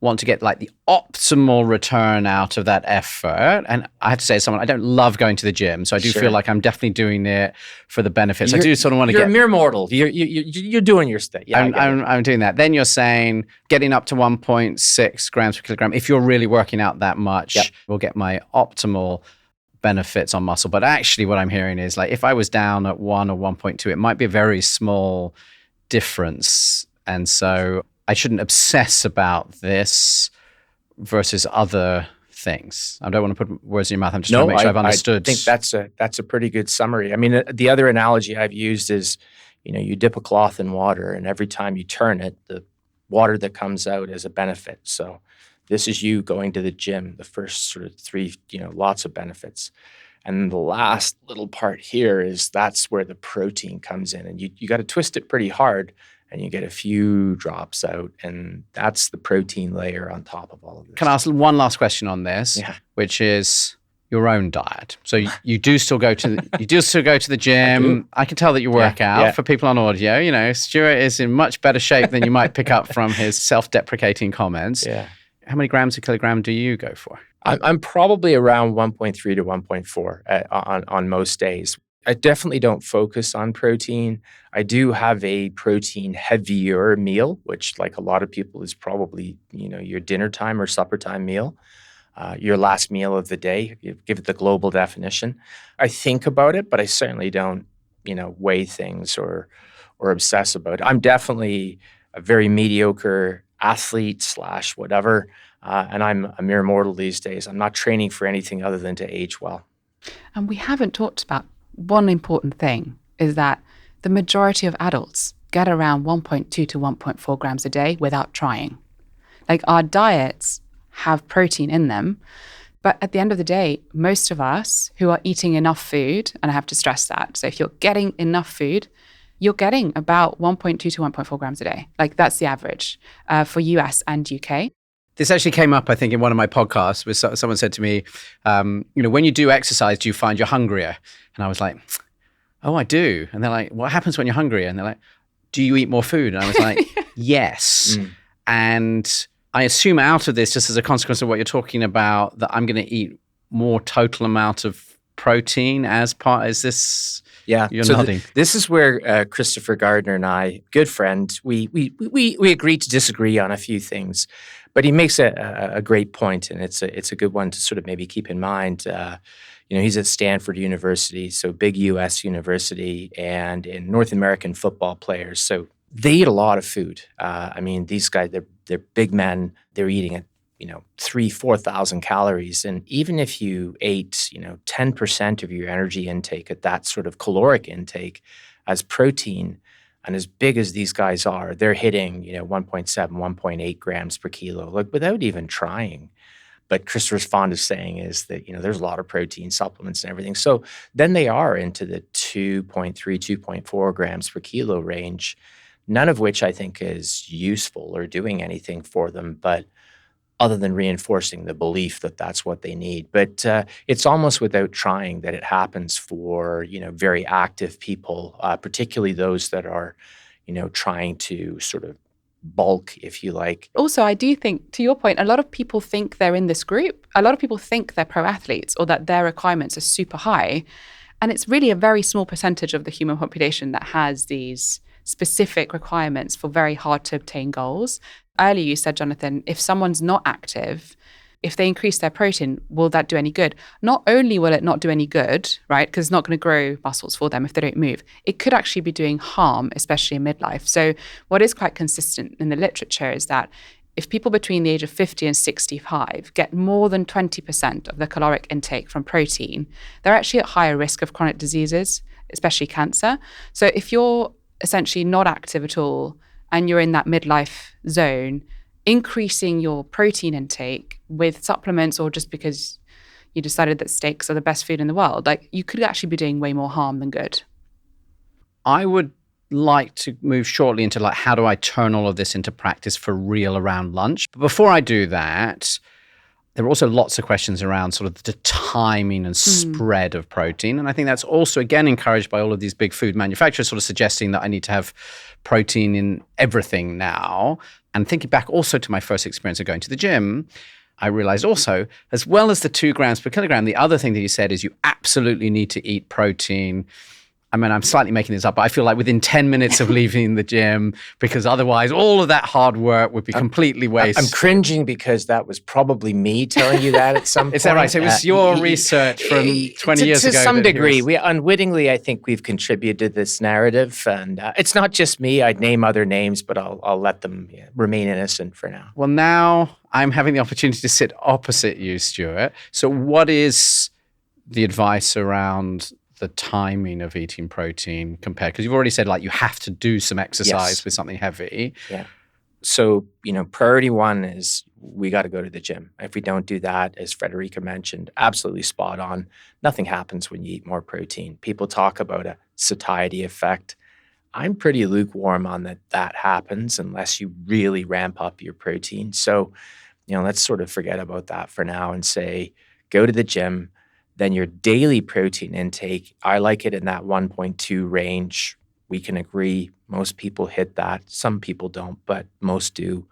want to get like the optimal return out of that effort, and I have to say, as someone, I don't love going to the gym, so I do feel like I'm definitely doing it for the benefits. I do sort of want to get. You're a mere mortal. You're doing your thing. Yeah, I'm doing that. Then you're saying getting up to 1.6 grams per kilogram. If you're really working out that much, will get my optimal benefits on muscle. But actually, what I'm hearing is like if I was down at 1 or 1.2, it might be a very small difference, and so I shouldn't obsess about this versus other things. I don't want to put words in your mouth. I'm just trying to make sure I've understood. I think that's a pretty good summary. I mean, the other analogy I've used is, you dip a cloth in water, and every time you turn it, the water that comes out is a benefit. So this is you going to the gym, the first sort of 3, lots of benefits. And the last little part here is that's where the protein comes in. And you got to twist it pretty hard, and you get a few drops out, and that's the protein layer on top of all of this. Can I ask one last question on this, which is your own diet. So you do still go to the gym. I can tell that you work out. Yeah. For people on audio. You know, Stuart is in much better shape than you might pick up from his self-deprecating comments. Yeah. How many grams a kilogram do you go for? I'm probably around 1.3 to 1.4 on most days. I definitely don't focus on protein. I do have a protein heavier meal, which like a lot of people is probably, your dinner time or supper time meal, your last meal of the day. You give it the global definition. I think about it, but I certainly don't, weigh things or obsess about it. I'm definitely a very mediocre athlete / whatever. And I'm a mere mortal these days. I'm not training for anything other than to age well. And we haven't talked about one important thing is that the majority of adults get around 1.2 to 1.4 grams a day without trying. Like our diets have protein in them, but at the end of the day, most of us who are eating enough food, and I have to stress that, so if you're getting enough food, you're getting about 1.2 to 1.4 grams a day. Like that's the average for US and UK. This actually came up, I think, in one of my podcasts where someone said to me, when you do exercise, do you find you're hungrier? And I was like, oh, I do. And they're like, what happens when you're hungrier? And they're like, do you eat more food? And I was like, yes. And I assume out of this, just as a consequence of what you're talking about, that I'm going to eat more total amount of protein as this. Yeah, you're so nodding. This is where Christopher Gardner and I, good friend, we agreed to disagree on a few things, but he makes a great point, and it's a good one to sort of maybe keep in mind. He's at Stanford University, so big U.S. university, and in North American football players, so they eat a lot of food. These guys, they're big men. They're eating 3,000-4,000 calories. And even if you ate, 10% of your energy intake at that sort of caloric intake as protein, and as big as these guys are, they're hitting, 1.7, 1.8 grams per kilo, like without even trying. But Christopher's fond of saying is that, there's a lot of protein supplements and everything. So then they are into the 2.3, 2.4 grams per kilo range, none of which I think is useful or doing anything for them, but other than reinforcing the belief that that's what they need. But it's almost without trying that it happens for, very active people, particularly those that are, trying to sort of bulk, if you like. Also, I do think, to your point, a lot of people think they're in this group. A lot of people think they're pro athletes or that their requirements are super high. And it's really a very small percentage of the human population that has these specific requirements for very hard to obtain goals. Earlier you said, Jonathan, if someone's not active, if they increase their protein, will that do any good? Not only will it not do any good, right, because it's not going to grow muscles for them if they don't move, it could actually be doing harm, especially in midlife. So what is quite consistent in the literature is that if people between the age of 50 and 65 get more than 20% of their caloric intake from protein, they're actually at higher risk of chronic diseases, especially cancer. So if you're essentially not active at all and you're in that midlife zone, increasing your protein intake with supplements or just because you decided that steaks are the best food in the world, like you could actually be doing way more harm than good. I would like to move shortly into how do I turn all of this into practice for real around lunch. But before I do that, there are also lots of questions around sort of the timing and spread of protein. And I think that's also, again, encouraged by all of these big food manufacturers sort of suggesting that I need to have protein in everything now. And thinking back also to my first experience of going to the gym, I realized also, as well as the 2 grams per kilogram, the other thing that you said is you absolutely need to eat protein. I mean, I'm slightly making this up, but I feel like within 10 minutes of leaving the gym, because otherwise all of that hard work would be completely wasted. I'm cringing because that was probably me telling you that at some point. Is that right? So it was your research from 20 years ago. To some degree. We unwittingly, I think we've contributed to this narrative. And it's not just me. I'd name other names, but I'll let them remain innocent for now. Well, now I'm having the opportunity to sit opposite you, Stuart. So what is the advice around the timing of eating protein compared? Because you've already said you have to do some exercise with something heavy. Yeah. So, priority 1 is we got to go to the gym. If we don't do that, as Federica mentioned, absolutely spot on. Nothing happens when you eat more protein. People talk about a satiety effect. I'm pretty lukewarm on that happens unless you really ramp up your protein. So, let's sort of forget about that for now and say, go to the gym. then your daily protein intake, I like it in that 1.2 range. We can agree most people hit that. Some people don't, but most do.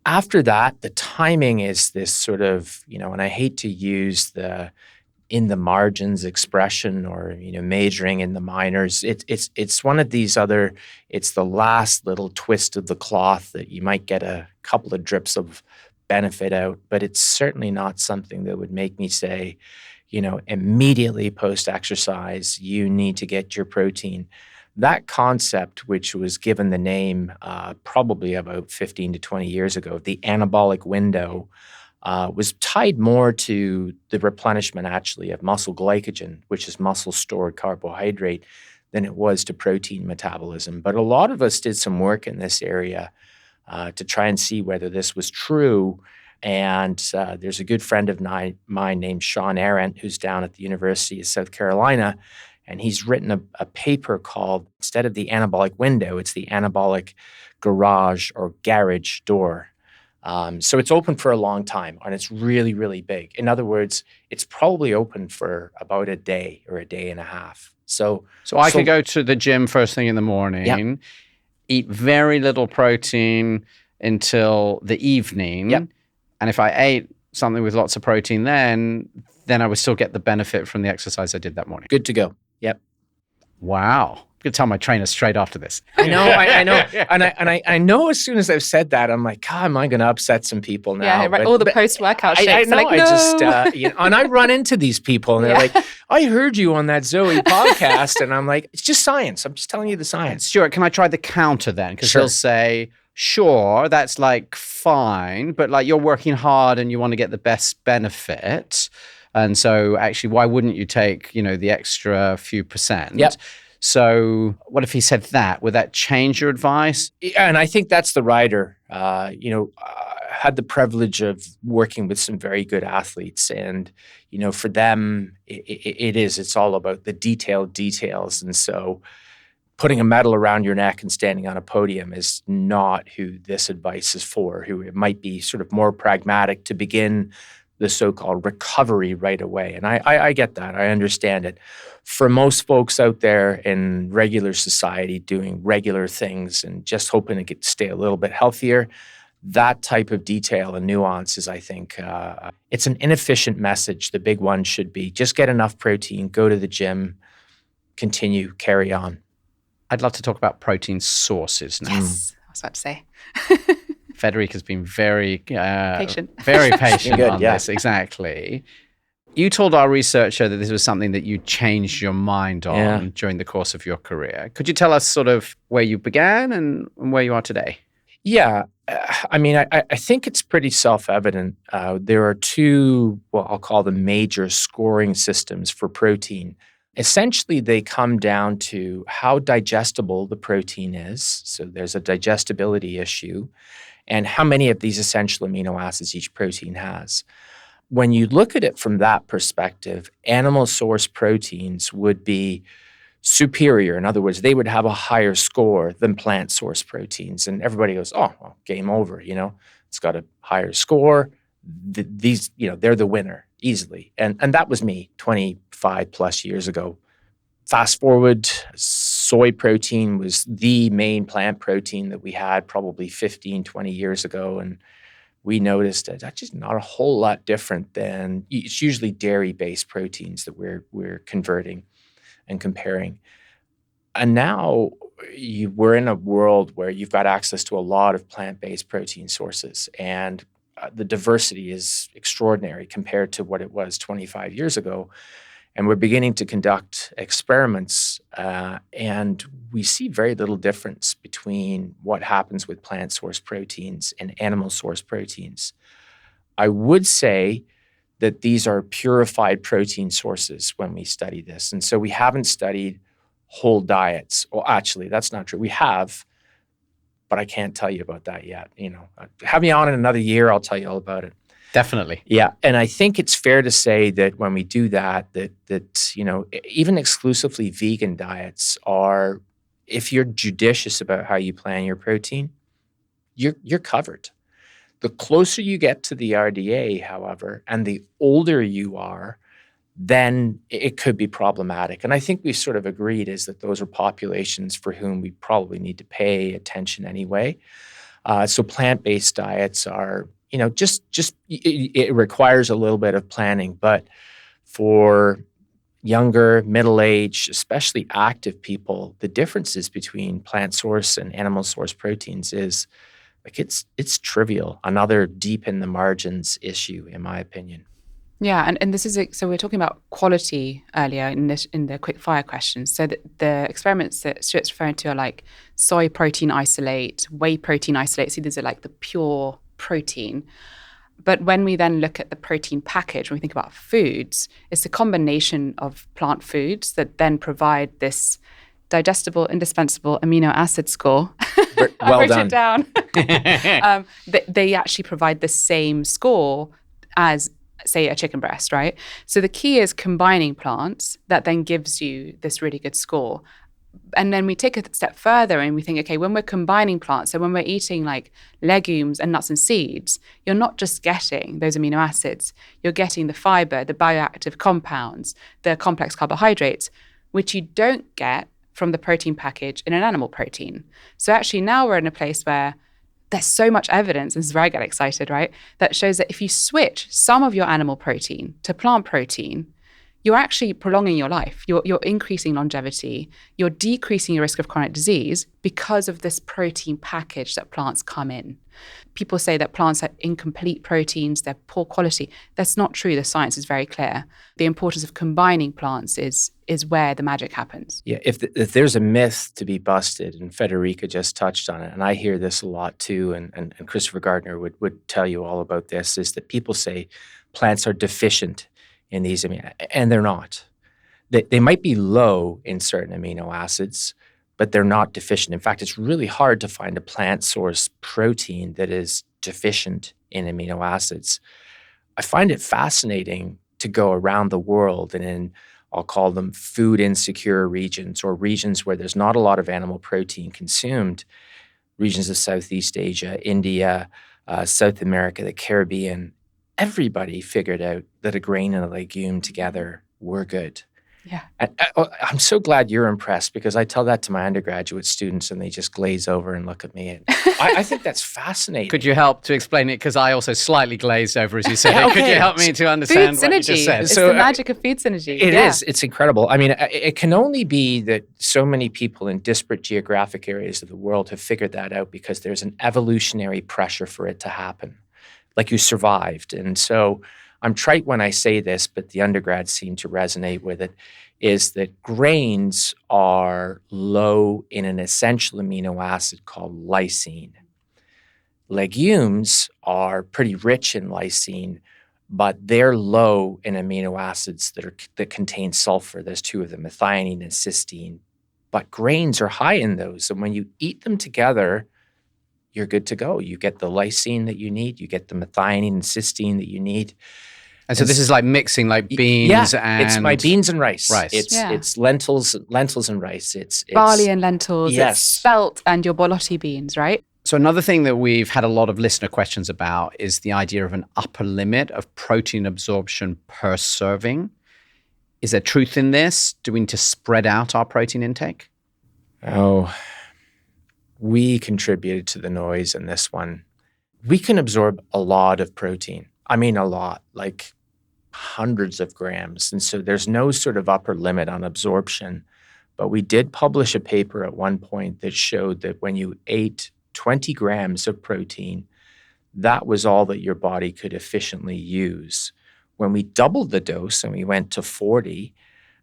After that, the timing is this sort of, and I hate to use the in the margins expression or, majoring in the minors. It's one of these other, it's the last little twist of the cloth that you might get a couple of drips of benefit out, but it's certainly not something that would make me say, immediately post-exercise, you need to get your protein. That concept, which was given the name probably about 15 to 20 years ago, the anabolic window, was tied more to the replenishment actually of muscle glycogen, which is muscle-stored carbohydrate, than it was to protein metabolism. But a lot of us did some work in this area to try and see whether this was true. And there's a good friend of mine named Sean Arendt, who's down at the University of South Carolina, and he's written a paper called, instead of the anabolic window, it's the anabolic garage or garage door. So it's open for a long time, and it's really, really big. In other words, it's probably open for about a day or a day and a half. So I could go to the gym first thing in the morning, eat very little protein until the evening. And if I ate something with lots of protein then I would still get the benefit from the exercise I did that morning. Good to go. Yep. Wow. I'm going to tell my trainer straight after this. I know. And I know as soon as I've said that, I'm like, God, am I going to upset some people now? Yeah, right. All the post-workout shakes. I know. Like, no. And I run into these people and they're like, I heard you on that Zoe podcast. And I'm like, it's just science. I'm just telling you the science. Stuart, can I try the counter then? Because Sure. he'll say, sure, that's like fine, but like you're working hard and you want to get the best benefit. And so actually, why wouldn't you take, the extra few percent? Yep. So what if he said that? Would that change your advice? Yeah, and I think that's the rider. I had the privilege of working with some very good athletes. And, for them, it's all about the detailed details. And so putting a medal around your neck and standing on a podium is not who this advice is for, who it might be sort of more pragmatic to begin the so-called recovery right away. And I get that. I understand it. For most folks out there in regular society doing regular things and just hoping to stay a little bit healthier, that type of detail and nuance is, I think, it's an inefficient message. The big one should be just get enough protein, go to the gym, continue, carry on. I'd love to talk about protein sources now. Yes, I was about to say. Federica's been very Patient. Very patient Good, on yeah. this. Exactly. You told our researcher that this was something that you changed your mind on during the course of your career. Could you tell us sort of where you began and where you are today? Yeah. I think it's pretty self-evident. There are two, I'll call them major scoring systems for protein. Essentially, they come down to how digestible the protein is. So there's a digestibility issue, and how many of these essential amino acids each protein has. When you look at it from that perspective, animal source proteins would be superior. In other words, they would have a higher score than plant source proteins. And everybody goes, oh, well, game over, it's got a higher score. These, they're the winner easily. And that was me 25 plus years ago. Fast forward, soy protein was the main plant protein that we had probably 15, 20 years ago. And we noticed that that's just not a whole lot different than, it's usually dairy-based proteins that we're converting and comparing. And now we're in a world where you've got access to a lot of plant-based protein sources, and the diversity is extraordinary compared to what it was 25 years ago. And we're beginning to conduct experiments, and we see very little difference between what happens with plant source proteins and animal source proteins. I would say that these are purified protein sources when we study this. And so we haven't studied whole diets. Well, actually, that's not true. We have, but I can't tell you about that yet. Have me on in another year, I'll tell you all about it. Definitely. Yeah. And I think it's fair to say that when we do that even exclusively vegan diets are, if you're judicious about how you plan your protein, you're covered. The closer you get to the RDA, however, and the older you are, then it could be problematic. And I think we sort of agreed is that those are populations for whom we probably need to pay attention anyway. So plant-based diets are, it requires a little bit of planning, but for younger, middle-aged, especially active people, the differences between plant source and animal source proteins is like it's trivial. Another deep in the margins issue, in my opinion. Yeah, and this is so we're talking about quality earlier in the quick fire questions. So the experiments that Stuart's referring to are like soy protein isolate, whey protein isolate. So these are like the pure protein. But when we then look at the protein package, when we think about foods, it's a combination of plant foods that then provide this digestible, indispensable amino acid score. Well I wrote done. it down. They actually provide the same score as, say, a chicken breast, right? So the key is combining plants that then gives you this really good score. And then we take a step further and we think, okay, when we're combining plants, so when we're eating like legumes and nuts and seeds, you're not just getting those amino acids, you're getting the fiber, the bioactive compounds, the complex carbohydrates, which you don't get from the protein package in an animal protein. So actually now we're in a place where there's so much evidence, and this is where I get excited, right? That shows that if you switch some of your animal protein to plant protein, you're actually prolonging your life. You're increasing longevity. You're decreasing your risk of chronic disease because of this protein package that plants come in. People say that plants are incomplete proteins, they're poor quality. That's not true. The science is very clear. The importance of combining plants is where the magic happens. Yeah, if there's a myth to be busted, and Federica just touched on it, and I hear this a lot too, and Christopher Gardner would tell you all about this, is that people say plants are deficient in these amino, and they're not. They might be low in certain amino acids, but they're not deficient. In fact, it's really hard to find a plant source protein that is deficient in amino acids. I find it fascinating to go around the world and in, I'll call them food insecure regions, or regions where there's not a lot of animal protein consumed, regions of Southeast Asia, India, South America, the Caribbean. Everybody figured out that a grain and a legume together were good. Yeah. I'm so glad you're impressed, because I tell that to my undergraduate students and they just glaze over and look at me. And I think that's fascinating. Could you help to explain it? Because I also slightly glazed over as you said it. Could you help me to understand food what synergy. you just said? It's the magic of food synergy. It is. It's incredible. I mean, it can only be that so many people in disparate geographic areas of the world have figured that out, because there's an evolutionary pressure for it to happen. Like you survived. And so I'm trite when I say this, but the undergrads seem to resonate with it, is that grains are low in an essential amino acid called lysine. Legumes are pretty rich in lysine, but they're low in amino acids that contain sulfur. There's two of them, methionine and cysteine. But grains are high in those. And when you eat them together, you're good to go. You get the lysine that you need. You get the methionine and cysteine that you need. And so this is like mixing like beans and... it's my beans and rice. Rice. It's lentils and rice. It's barley and lentils. Yes. It's spelt and your bolotti beans, right? So another thing that we've had a lot of listener questions about is the idea of an upper limit of protein absorption per serving. Is there truth in this? Do we need to spread out our protein intake? Oh, we contributed to the noise in this one. We can absorb a lot of protein. I mean, a lot, like hundreds of grams. And so there's no sort of upper limit on absorption. But we did publish a paper at one point that showed that when you ate 20 grams of protein, that was all that your body could efficiently use. When we doubled the dose and we went to 40,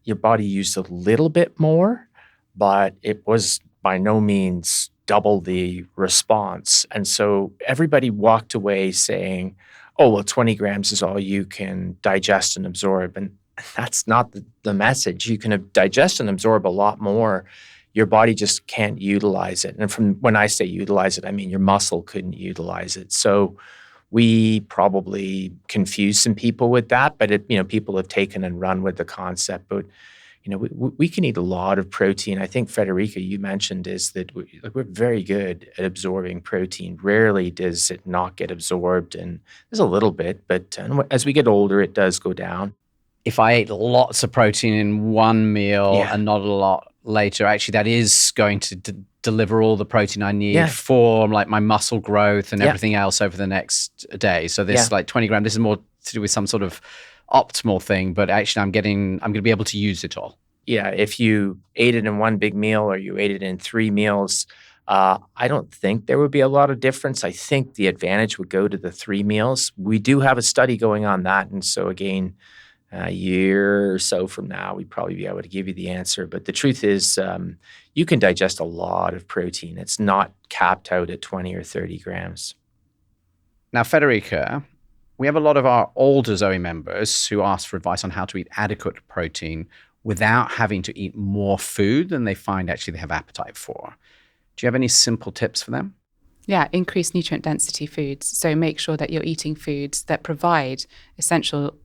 your body used a little bit more, but it was by no means double the response. And so everybody walked away saying, oh, well, 20 grams is all you can digest and absorb. And that's not the message. You can digest and absorb a lot more. Your body just can't utilize it. And from when I say utilize it, I mean your muscle couldn't utilize it. So we probably confuse some people with that, but people have taken and run with the concept. But we can eat a lot of protein. I think, Federica, you mentioned is that we're very good at absorbing protein. Rarely does it not get absorbed, and there's a little bit, but as we get older, it does go down. if I ate lots of protein in one meal and not a lot later, actually that is going to deliver all the protein I need for like my muscle growth and everything else over the next day. So this like 20 grams, this is more to do with some sort of optimal thing, but actually I'm going to be able to use it all. Yeah, if you ate it in one big meal or you ate it in 3 meals, I don't think there would be a lot of difference. I think the advantage would go to the 3 meals. We do have a study going on that. And so again, a year or so from now, we'd probably be able to give you the answer. But the truth is, you can digest a lot of protein. It's not capped out at 20 or 30 grams. Now, Federica, we have a lot of our older Zoe members who ask for advice on how to eat adequate protein without having to eat more food than they find actually they have appetite for. Do you have any simple tips for them? Yeah, increase nutrient density foods. So make sure that you're eating foods that provide essential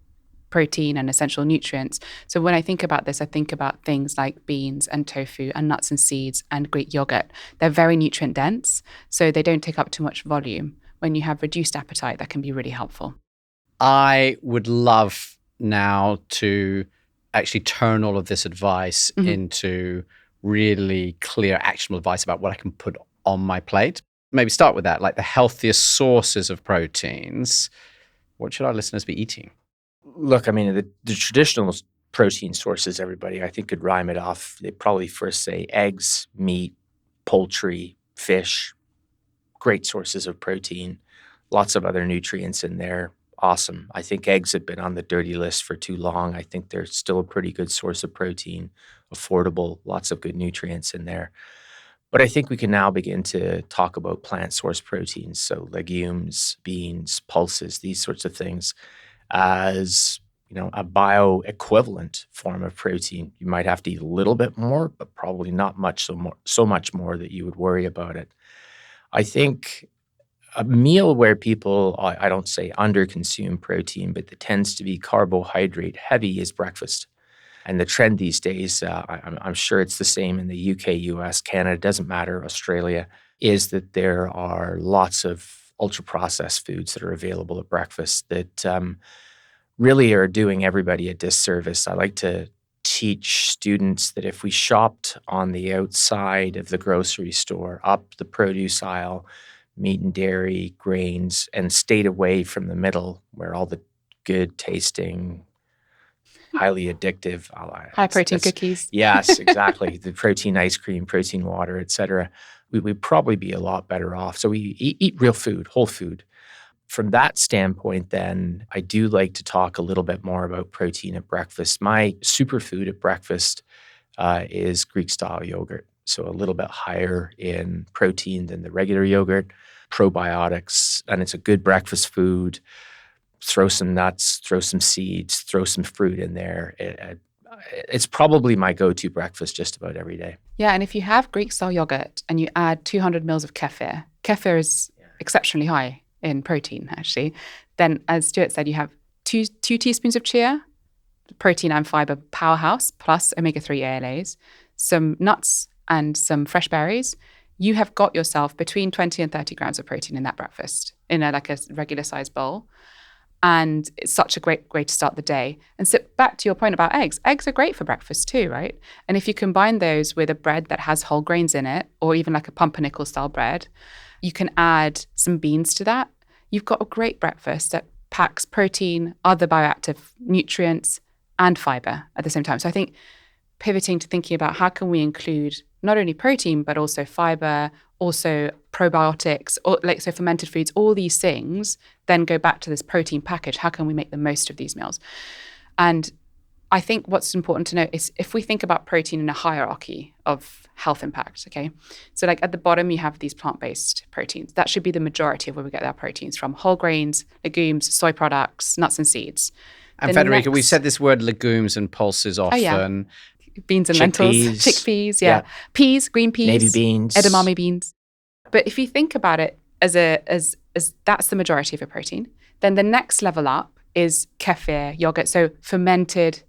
protein and essential nutrients. So when I think about this, I think about things like beans and tofu and nuts and seeds and Greek yogurt. They're very nutrient dense, so they don't take up too much volume. When you have reduced appetite, that can be really helpful. I would love now to actually turn all of this advice into really clear, actionable advice about what I can put on my plate. Maybe start with that, like the healthiest sources of proteins. What should our listeners be eating? Look, I mean, the traditional protein sources, everybody, I think, could rhyme it off. They probably first say eggs, meat, poultry, fish, great sources of protein, lots of other nutrients in there. Awesome. I think eggs have been on the dirty list for too long. I think they're still a pretty good source of protein, affordable, lots of good nutrients in there. But I think we can now begin to talk about plant source proteins, so legumes, beans, pulses, these sorts of things, as a bioequivalent form of protein. You might have to eat a little bit more, but probably not so much more that you would worry about it. I think a meal where people, I don't say underconsume protein, but that tends to be carbohydrate heavy is breakfast. And the trend these days, I'm sure it's the same in the UK, US, Canada, doesn't matter, Australia, is that there are lots of ultra-processed foods that are available at breakfast that really are doing everybody a disservice. I like to teach students that if we shopped on the outside of the grocery store, up the produce aisle, meat and dairy, grains, and stayed away from the middle where all the good tasting, highly addictive, high protein cookies. Yes, exactly. The protein ice cream, protein water, et cetera. We'd probably be a lot better off. So we eat real food, whole food. From that standpoint, then, I do like to talk a little bit more about protein at breakfast. My superfood at breakfast is Greek-style yogurt. So a little bit higher in protein than the regular yogurt, probiotics, and it's a good breakfast food. Throw some nuts, throw some seeds, throw some fruit in there. It's probably my go-to breakfast just about every day. Yeah, and if you have Greek-style yogurt and you add 200 mils of kefir is exceptionally high in protein, actually. Then, as Stuart said, you have two teaspoons of chia, protein and fiber powerhouse, plus omega-3 ALAs, some nuts and some fresh berries. You have got yourself between 20 and 30 grams of protein in that breakfast, in a regular sized bowl. And it's such a great way to start the day. And so back to your point about eggs. Eggs are great for breakfast too, right? And if you combine those with a bread that has whole grains in it, or even like a pumpernickel style bread, you can add some beans to that. You've got a great breakfast that packs protein, other bioactive nutrients, and fiber at the same time. So I think pivoting to thinking about how can we include not only protein, but also fiber, also probiotics, or so fermented foods, all these things, then go back to this protein package. How can we make the most of these meals? And I think what's important to note is if we think about protein in a hierarchy of health impact, okay? So like at the bottom, you have these plant-based proteins. That should be the majority of where we get our proteins from: whole grains, legumes, soy products, nuts and seeds. And then Federica, we've said this word legumes and pulses often. Oh, yeah. Beans and lentils, chickpeas, peas, green peas, navy beans, edamame beans. But if you think about it as that's the majority of your protein, then the next level up is kefir, yogurt. So fermented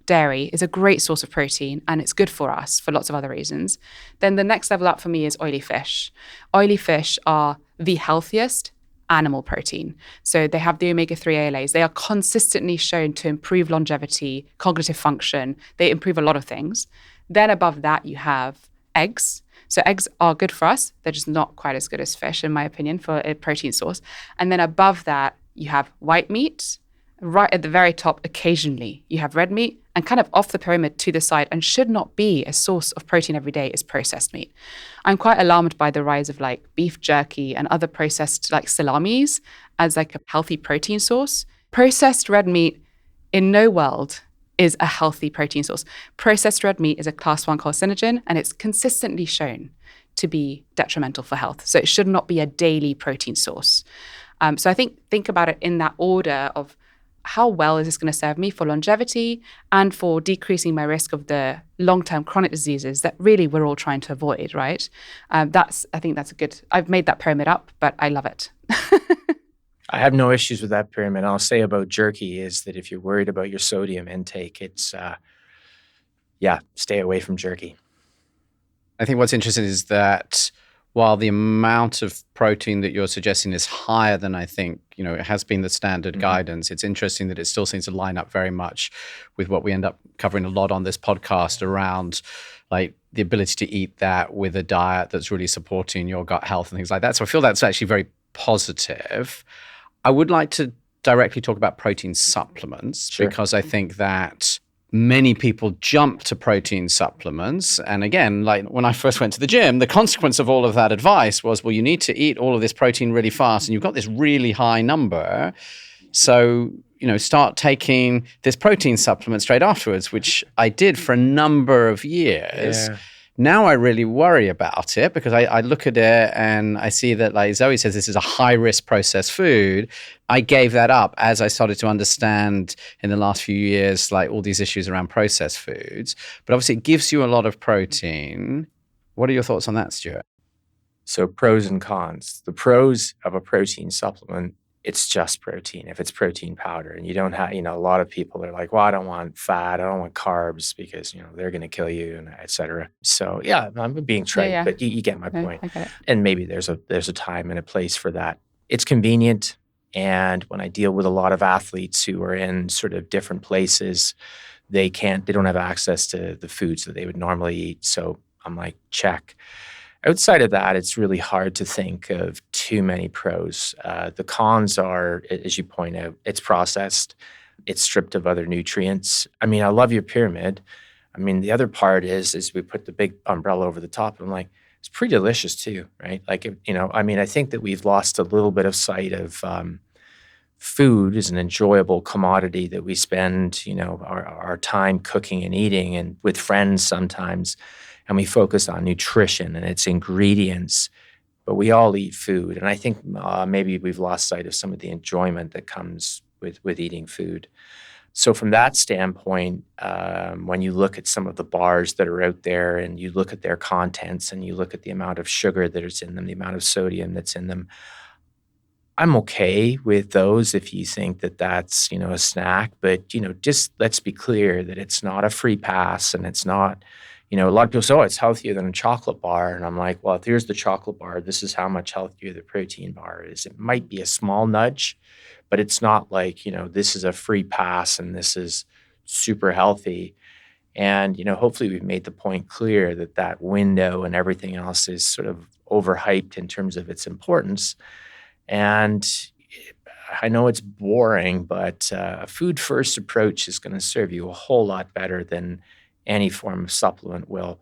dairy is a great source of protein and it's good for us for lots of other reasons. Then the next level up for me is oily fish. Oily fish are the healthiest animal protein. So they have the omega-3 ALAs. They are consistently shown to improve longevity, cognitive function. They improve a lot of things. Then above that, you have eggs. So eggs are good for us. They're just not quite as good as fish, in my opinion, for a protein source. And then above that, you have white meat. Right at the very top, occasionally, you have red meat, and kind of off the pyramid to the side, and should not be a source of protein every day, is processed meat. I'm quite alarmed by the rise of like beef jerky and other processed like salamis as like a healthy protein source. Processed red meat in no world is a healthy protein source. Processed red meat is a class 1 carcinogen, and it's consistently shown to be detrimental for health. So it should not be a daily protein source. So I think about it in that order of how well is this going to serve me for longevity and for decreasing my risk of the long-term chronic diseases that really we're all trying to avoid, right? I think that's a good, I've made that pyramid up, but I love it. I have no issues with that pyramid. I'll say about jerky is that if you're worried about your sodium intake, it's, stay away from jerky. I think what's interesting is that while the amount of protein that you're suggesting is higher than I think, it has been the standard guidance, it's interesting that it still seems to line up very much with what we end up covering a lot on this podcast around like the ability to eat that with a diet that's really supporting your gut health and things like that. So I feel that's actually very positive. I would like to directly talk about protein supplements because I think that many people jump to protein supplements. And again, like when I first went to the gym, the consequence of all of that advice was, well, you need to eat all of this protein really fast and you've got this really high number. So, start taking this protein supplement straight afterwards, which I did for a number of years. Yeah. Now I really worry about it because I look at it and I see that, like Zoe says, this is a high-risk processed food. I gave that up as I started to understand in the last few years, like all these issues around processed foods. But obviously it gives you a lot of protein. What are your thoughts on that, Stuart? So pros and cons. The pros of a protein supplement, it's just protein if it's protein powder. And you don't have, a lot of people are like, well, I don't want fat, I don't want carbs because, they're going to kill you and et cetera. So yeah, I'm being trite, but you get my point. I get it. And maybe there's a time and a place for that. It's convenient. And when I deal with a lot of athletes who are in sort of different places, they don't have access to the foods that they would normally eat. So I'm like, check. Outside of that, it's really hard to think of too many pros. The cons are, as you point out, it's processed, it's stripped of other nutrients. I mean, I love your pyramid. I mean, the other part is we put the big umbrella over the top. And I'm like, it's pretty delicious too, right? Like, I think that we've lost a little bit of sight of food is an enjoyable commodity that we spend, our time cooking and eating and with friends sometimes. And we focus on nutrition and its ingredients, but we all eat food. And I think maybe we've lost sight of some of the enjoyment that comes with eating food. So from that standpoint, when you look at some of the bars that are out there and you look at their contents and you look at the amount of sugar that is in them, the amount of sodium that's in them, I'm okay with those if you think that that's, a snack. But, just let's be clear that it's not a free pass and it's not... a lot of people say, it's healthier than a chocolate bar. And I'm like, well, if here's the chocolate bar, this is how much healthier the protein bar is. It might be a small nudge, but it's not like, this is a free pass and this is super healthy. And, hopefully we've made the point clear that window and everything else is sort of overhyped in terms of its importance. And I know it's boring, but a food-first approach is going to serve you a whole lot better than any form of supplement will.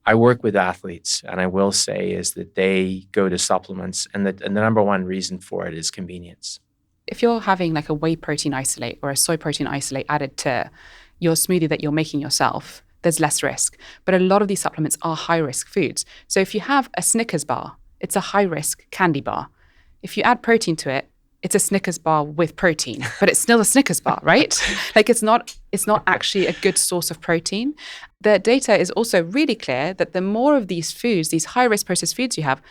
I work with athletes, and I will say is that they go to supplements, and the number one reason for it is convenience. If you're having like a whey protein isolate or a soy protein isolate added to your smoothie that you're making yourself, there's less risk. But a lot of these supplements are high-risk foods. So if you have a Snickers bar, it's a high-risk candy bar. If you add protein to it, it's a Snickers bar with protein, but it's still a Snickers bar, right? Like it's not actually a good source of protein. The data is also really clear that the more of these foods, these high-risk processed foods you have,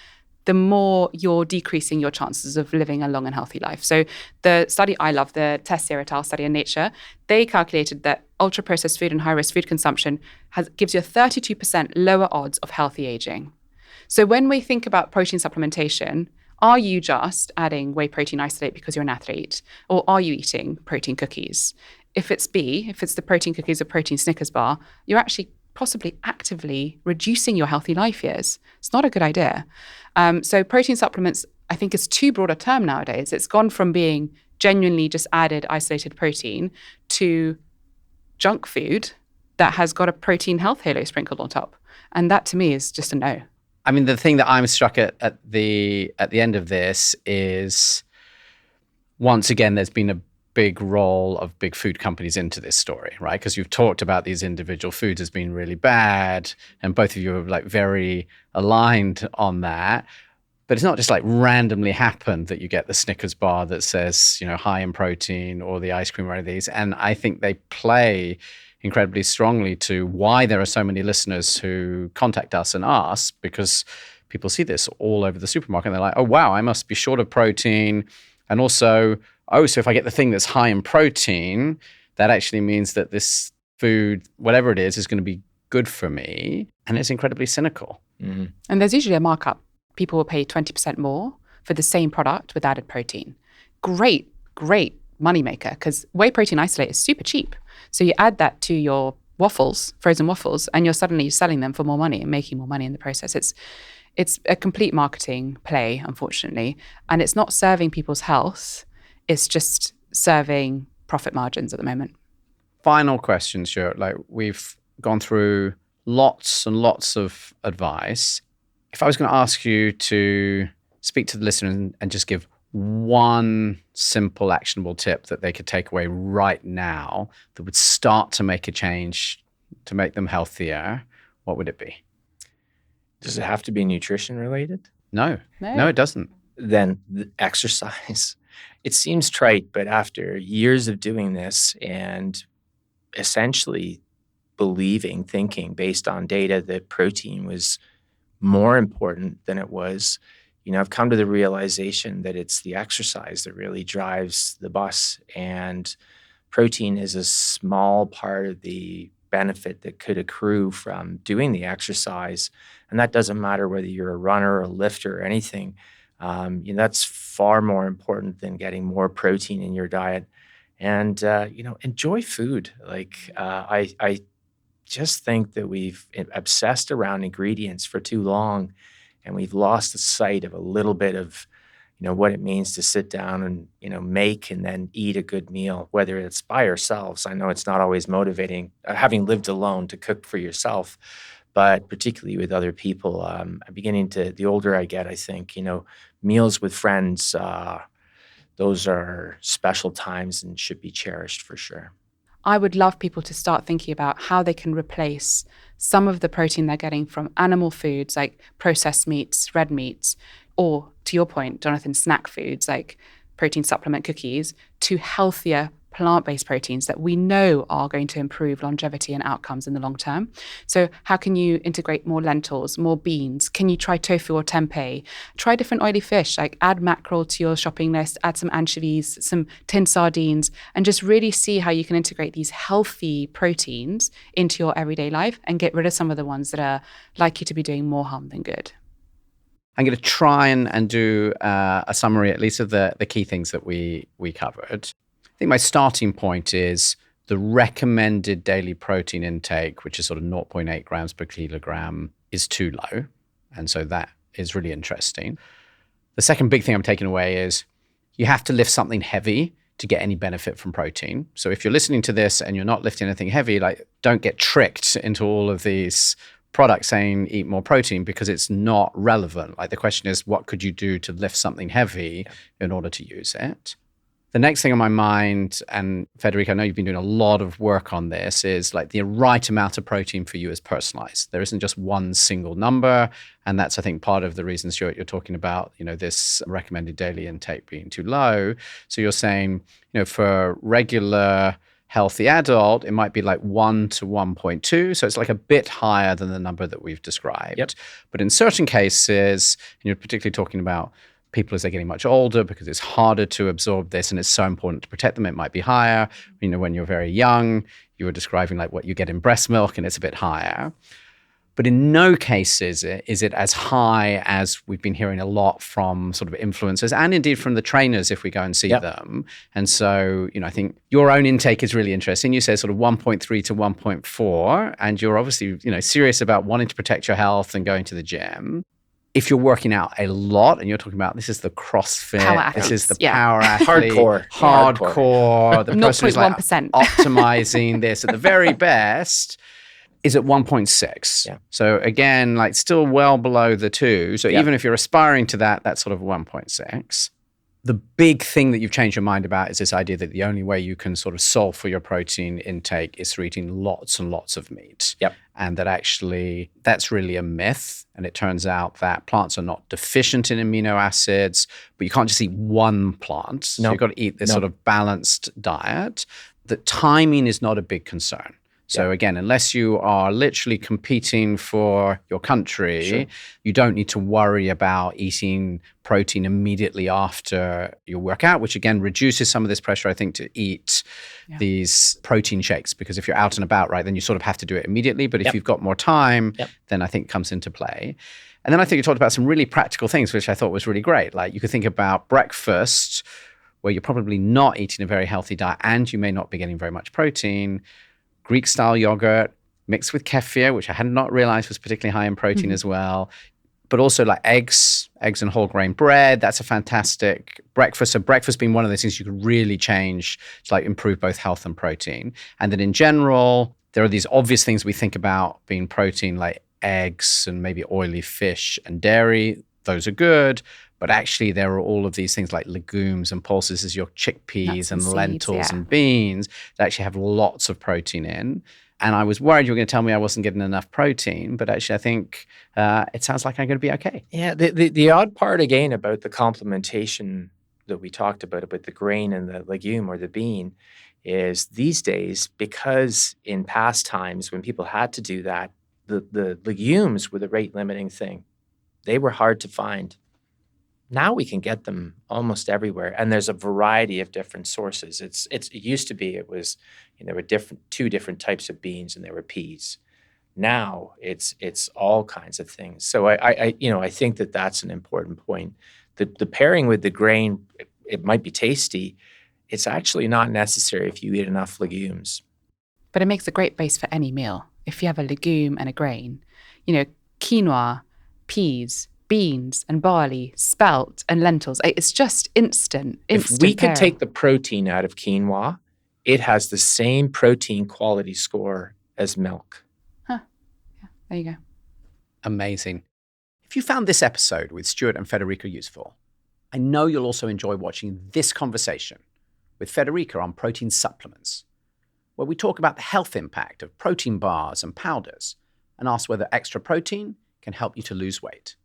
the more you're decreasing your chances of living a long and healthy life. So the study I love, the Tess et al. Study in Nature, they calculated that ultra-processed food and high-risk food consumption gives you a 32% lower odds of healthy aging. So when we think about protein supplementation, Are you just adding whey protein isolate because you're an athlete? Or are you eating protein cookies? If it's B, if it's the protein cookies or protein Snickers bar, you're actually possibly actively reducing your healthy life years. It's not a good idea. So protein supplements, I think, is too broad a term nowadays. It's gone from being genuinely just added isolated protein to junk food that has got a protein health halo sprinkled on top. And that to me is just a no. I mean, the thing that I'm struck at the end of this is, once again, there's been a big role of big food companies into this story, right? Because you've talked about these individual foods as being really bad, and both of you are like very aligned on that. But it's not just like randomly happened that you get the Snickers bar that says, high in protein, or the ice cream or any of these. And I think they play incredibly strongly to why there are so many listeners who contact us and ask, because people see this all over the supermarket and they're like, oh, wow, I must be short of protein. And also, so if I get the thing that's high in protein, that actually means that this food, whatever it is going to be good for me. And it's incredibly cynical. Mm-hmm. And there's usually a markup. People will pay 20% more for the same product with added protein. Great moneymaker, because whey protein isolate is super cheap. So you add that to your waffles, frozen waffles, and you're suddenly selling them for more money and making more money in the process. It's a complete marketing play, unfortunately. And it's not serving people's health. It's just serving profit margins at the moment. Final question, Stuart. Like, we've gone through lots and lots of advice. If I was going to ask you to speak to the listener and just give one simple actionable tip that they could take away right now that would start to make a change to make them healthier, what would it be? Does it have to be nutrition related? No, it doesn't. Then the exercise. It seems trite, but after years of doing this and essentially thinking based on data that protein was more important than it was, I've come to the realization that it's the exercise that really drives the bus, and protein is a small part of the benefit that could accrue from doing the exercise. And that doesn't matter whether you're a runner or a lifter or anything. That's far more important than getting more protein in your diet. And, enjoy food. I just think that we've obsessed around ingredients for too long, and we've lost the sight of a little bit of, what it means to sit down and, make and then eat a good meal, whether it's by ourselves. I know it's not always motivating, having lived alone, to cook for yourself, but particularly with other people. I'm beginning to, the older I get, I think, meals with friends, those are special times and should be cherished for sure. I would love people to start thinking about how they can replace some of the protein they're getting from animal foods like processed meats, red meats, or, to your point, Jonathan, snack foods like protein supplement cookies, to healthier plant-based proteins that we know are going to improve longevity and outcomes in the long term. So how can you integrate more lentils, more beans? Can you try tofu or tempeh? Try different oily fish, like add mackerel to your shopping list, add some anchovies, some tinned sardines, and just really see how you can integrate these healthy proteins into your everyday life and get rid of some of the ones that are likely to be doing more harm than good. I'm going to try and do a summary, at least of the key things that we covered. I think my starting point is the recommended daily protein intake, which is sort of 0.8 grams per kilogram, is too low. And so that is really interesting. The second big thing I'm taking away is you have to lift something heavy to get any benefit from protein. So if you're listening to this and you're not lifting anything heavy, don't get tricked into all of these products saying eat more protein, because it's not relevant. The question is, what could you do to lift something heavy in order to use it? The next thing on my mind, and Federica, I know you've been doing a lot of work on this, is the right amount of protein for you is personalized. There isn't just one single number. And that's, I think, part of the reasons you're talking about, this recommended daily intake being too low. So you're saying, for regular healthy adult, it might be 1 to 1.2. So it's a bit higher than the number that we've described. Yep. But in certain cases, and you're particularly talking about people as they're getting much older, because it's harder to absorb this and it's so important to protect them, it might be higher. When you're very young, you were describing what you get in breast milk and it's a bit higher. But in no case is it as high as we've been hearing a lot from sort of influencers and indeed from the trainers if we go and see them. And so, I think your own intake is really interesting. You say sort of 1.3 to 1.4, and you're obviously, serious about wanting to protect your health and going to the gym. If you're working out a lot and you're talking about this is the CrossFit, power this is the athletes, power athlete, hardcore, the person who's like 0.1%. optimizing this at the very best, is at 1.6. Yeah. So again, like still well below the 2. So even if you're aspiring to that, that's sort of 1.6. The big thing that you've changed your mind about is this idea that the only way you can sort of solve for your protein intake is through eating lots and lots of meat. Yep. And that actually that's really a myth. And it turns out that plants are not deficient in amino acids, but you can't just eat one plant. So you've got to eat this sort of balanced diet. The timing is not a big concern. So again, unless you are literally competing for your country, you don't need to worry about eating protein immediately after your workout, which again reduces some of this pressure, I think, to eat these protein shakes. Because if you're out and about, right, then you sort of have to do it immediately. But if you've got more time, then I think it comes into play. And then I think you talked about some really practical things, which I thought was really great. Like you could think about breakfast, where you're probably not eating a very healthy diet and you may not be getting very much protein. Greek-style yogurt mixed with kefir, which I had not realized was particularly high in protein as well. But also like eggs and whole grain bread. That's a fantastic breakfast. So breakfast being one of those things you could really change to like improve both health and protein. And then in general, there are these obvious things we think about being protein, like eggs and maybe oily fish and dairy. Those are good. But actually, there are all of these things like legumes and pulses, as your chickpeas and seeds, lentils and beans that actually have lots of protein in. And I was worried you were going to tell me I wasn't getting enough protein, but actually I think it sounds like I'm going to be okay. Yeah, the odd part again about the complementation that we talked about the grain and the legume or the bean is these days, because in past times when people had to do that, the legumes were the rate limiting thing. They were hard to find. Now we can get them almost everywhere, and there's a variety of different sources. It used to be it was there were two different types of beans, and there were peas. Now it's all kinds of things. So I think that's an important point. The pairing with the grain, it might be tasty. It's actually not necessary if you eat enough legumes. But it makes a great base for any meal. If you have a legume and a grain, quinoa, peas, beans and barley, spelt and lentils. It's just instant If we could pairing. take the protein out of quinoa, it has the same protein quality score as milk. Yeah, there you go. Amazing. If you found this episode with Stuart and Federica useful, I know you'll also enjoy watching this conversation with Federica on protein supplements, where we talk about the health impact of protein bars and powders and ask whether extra protein can help you to lose weight.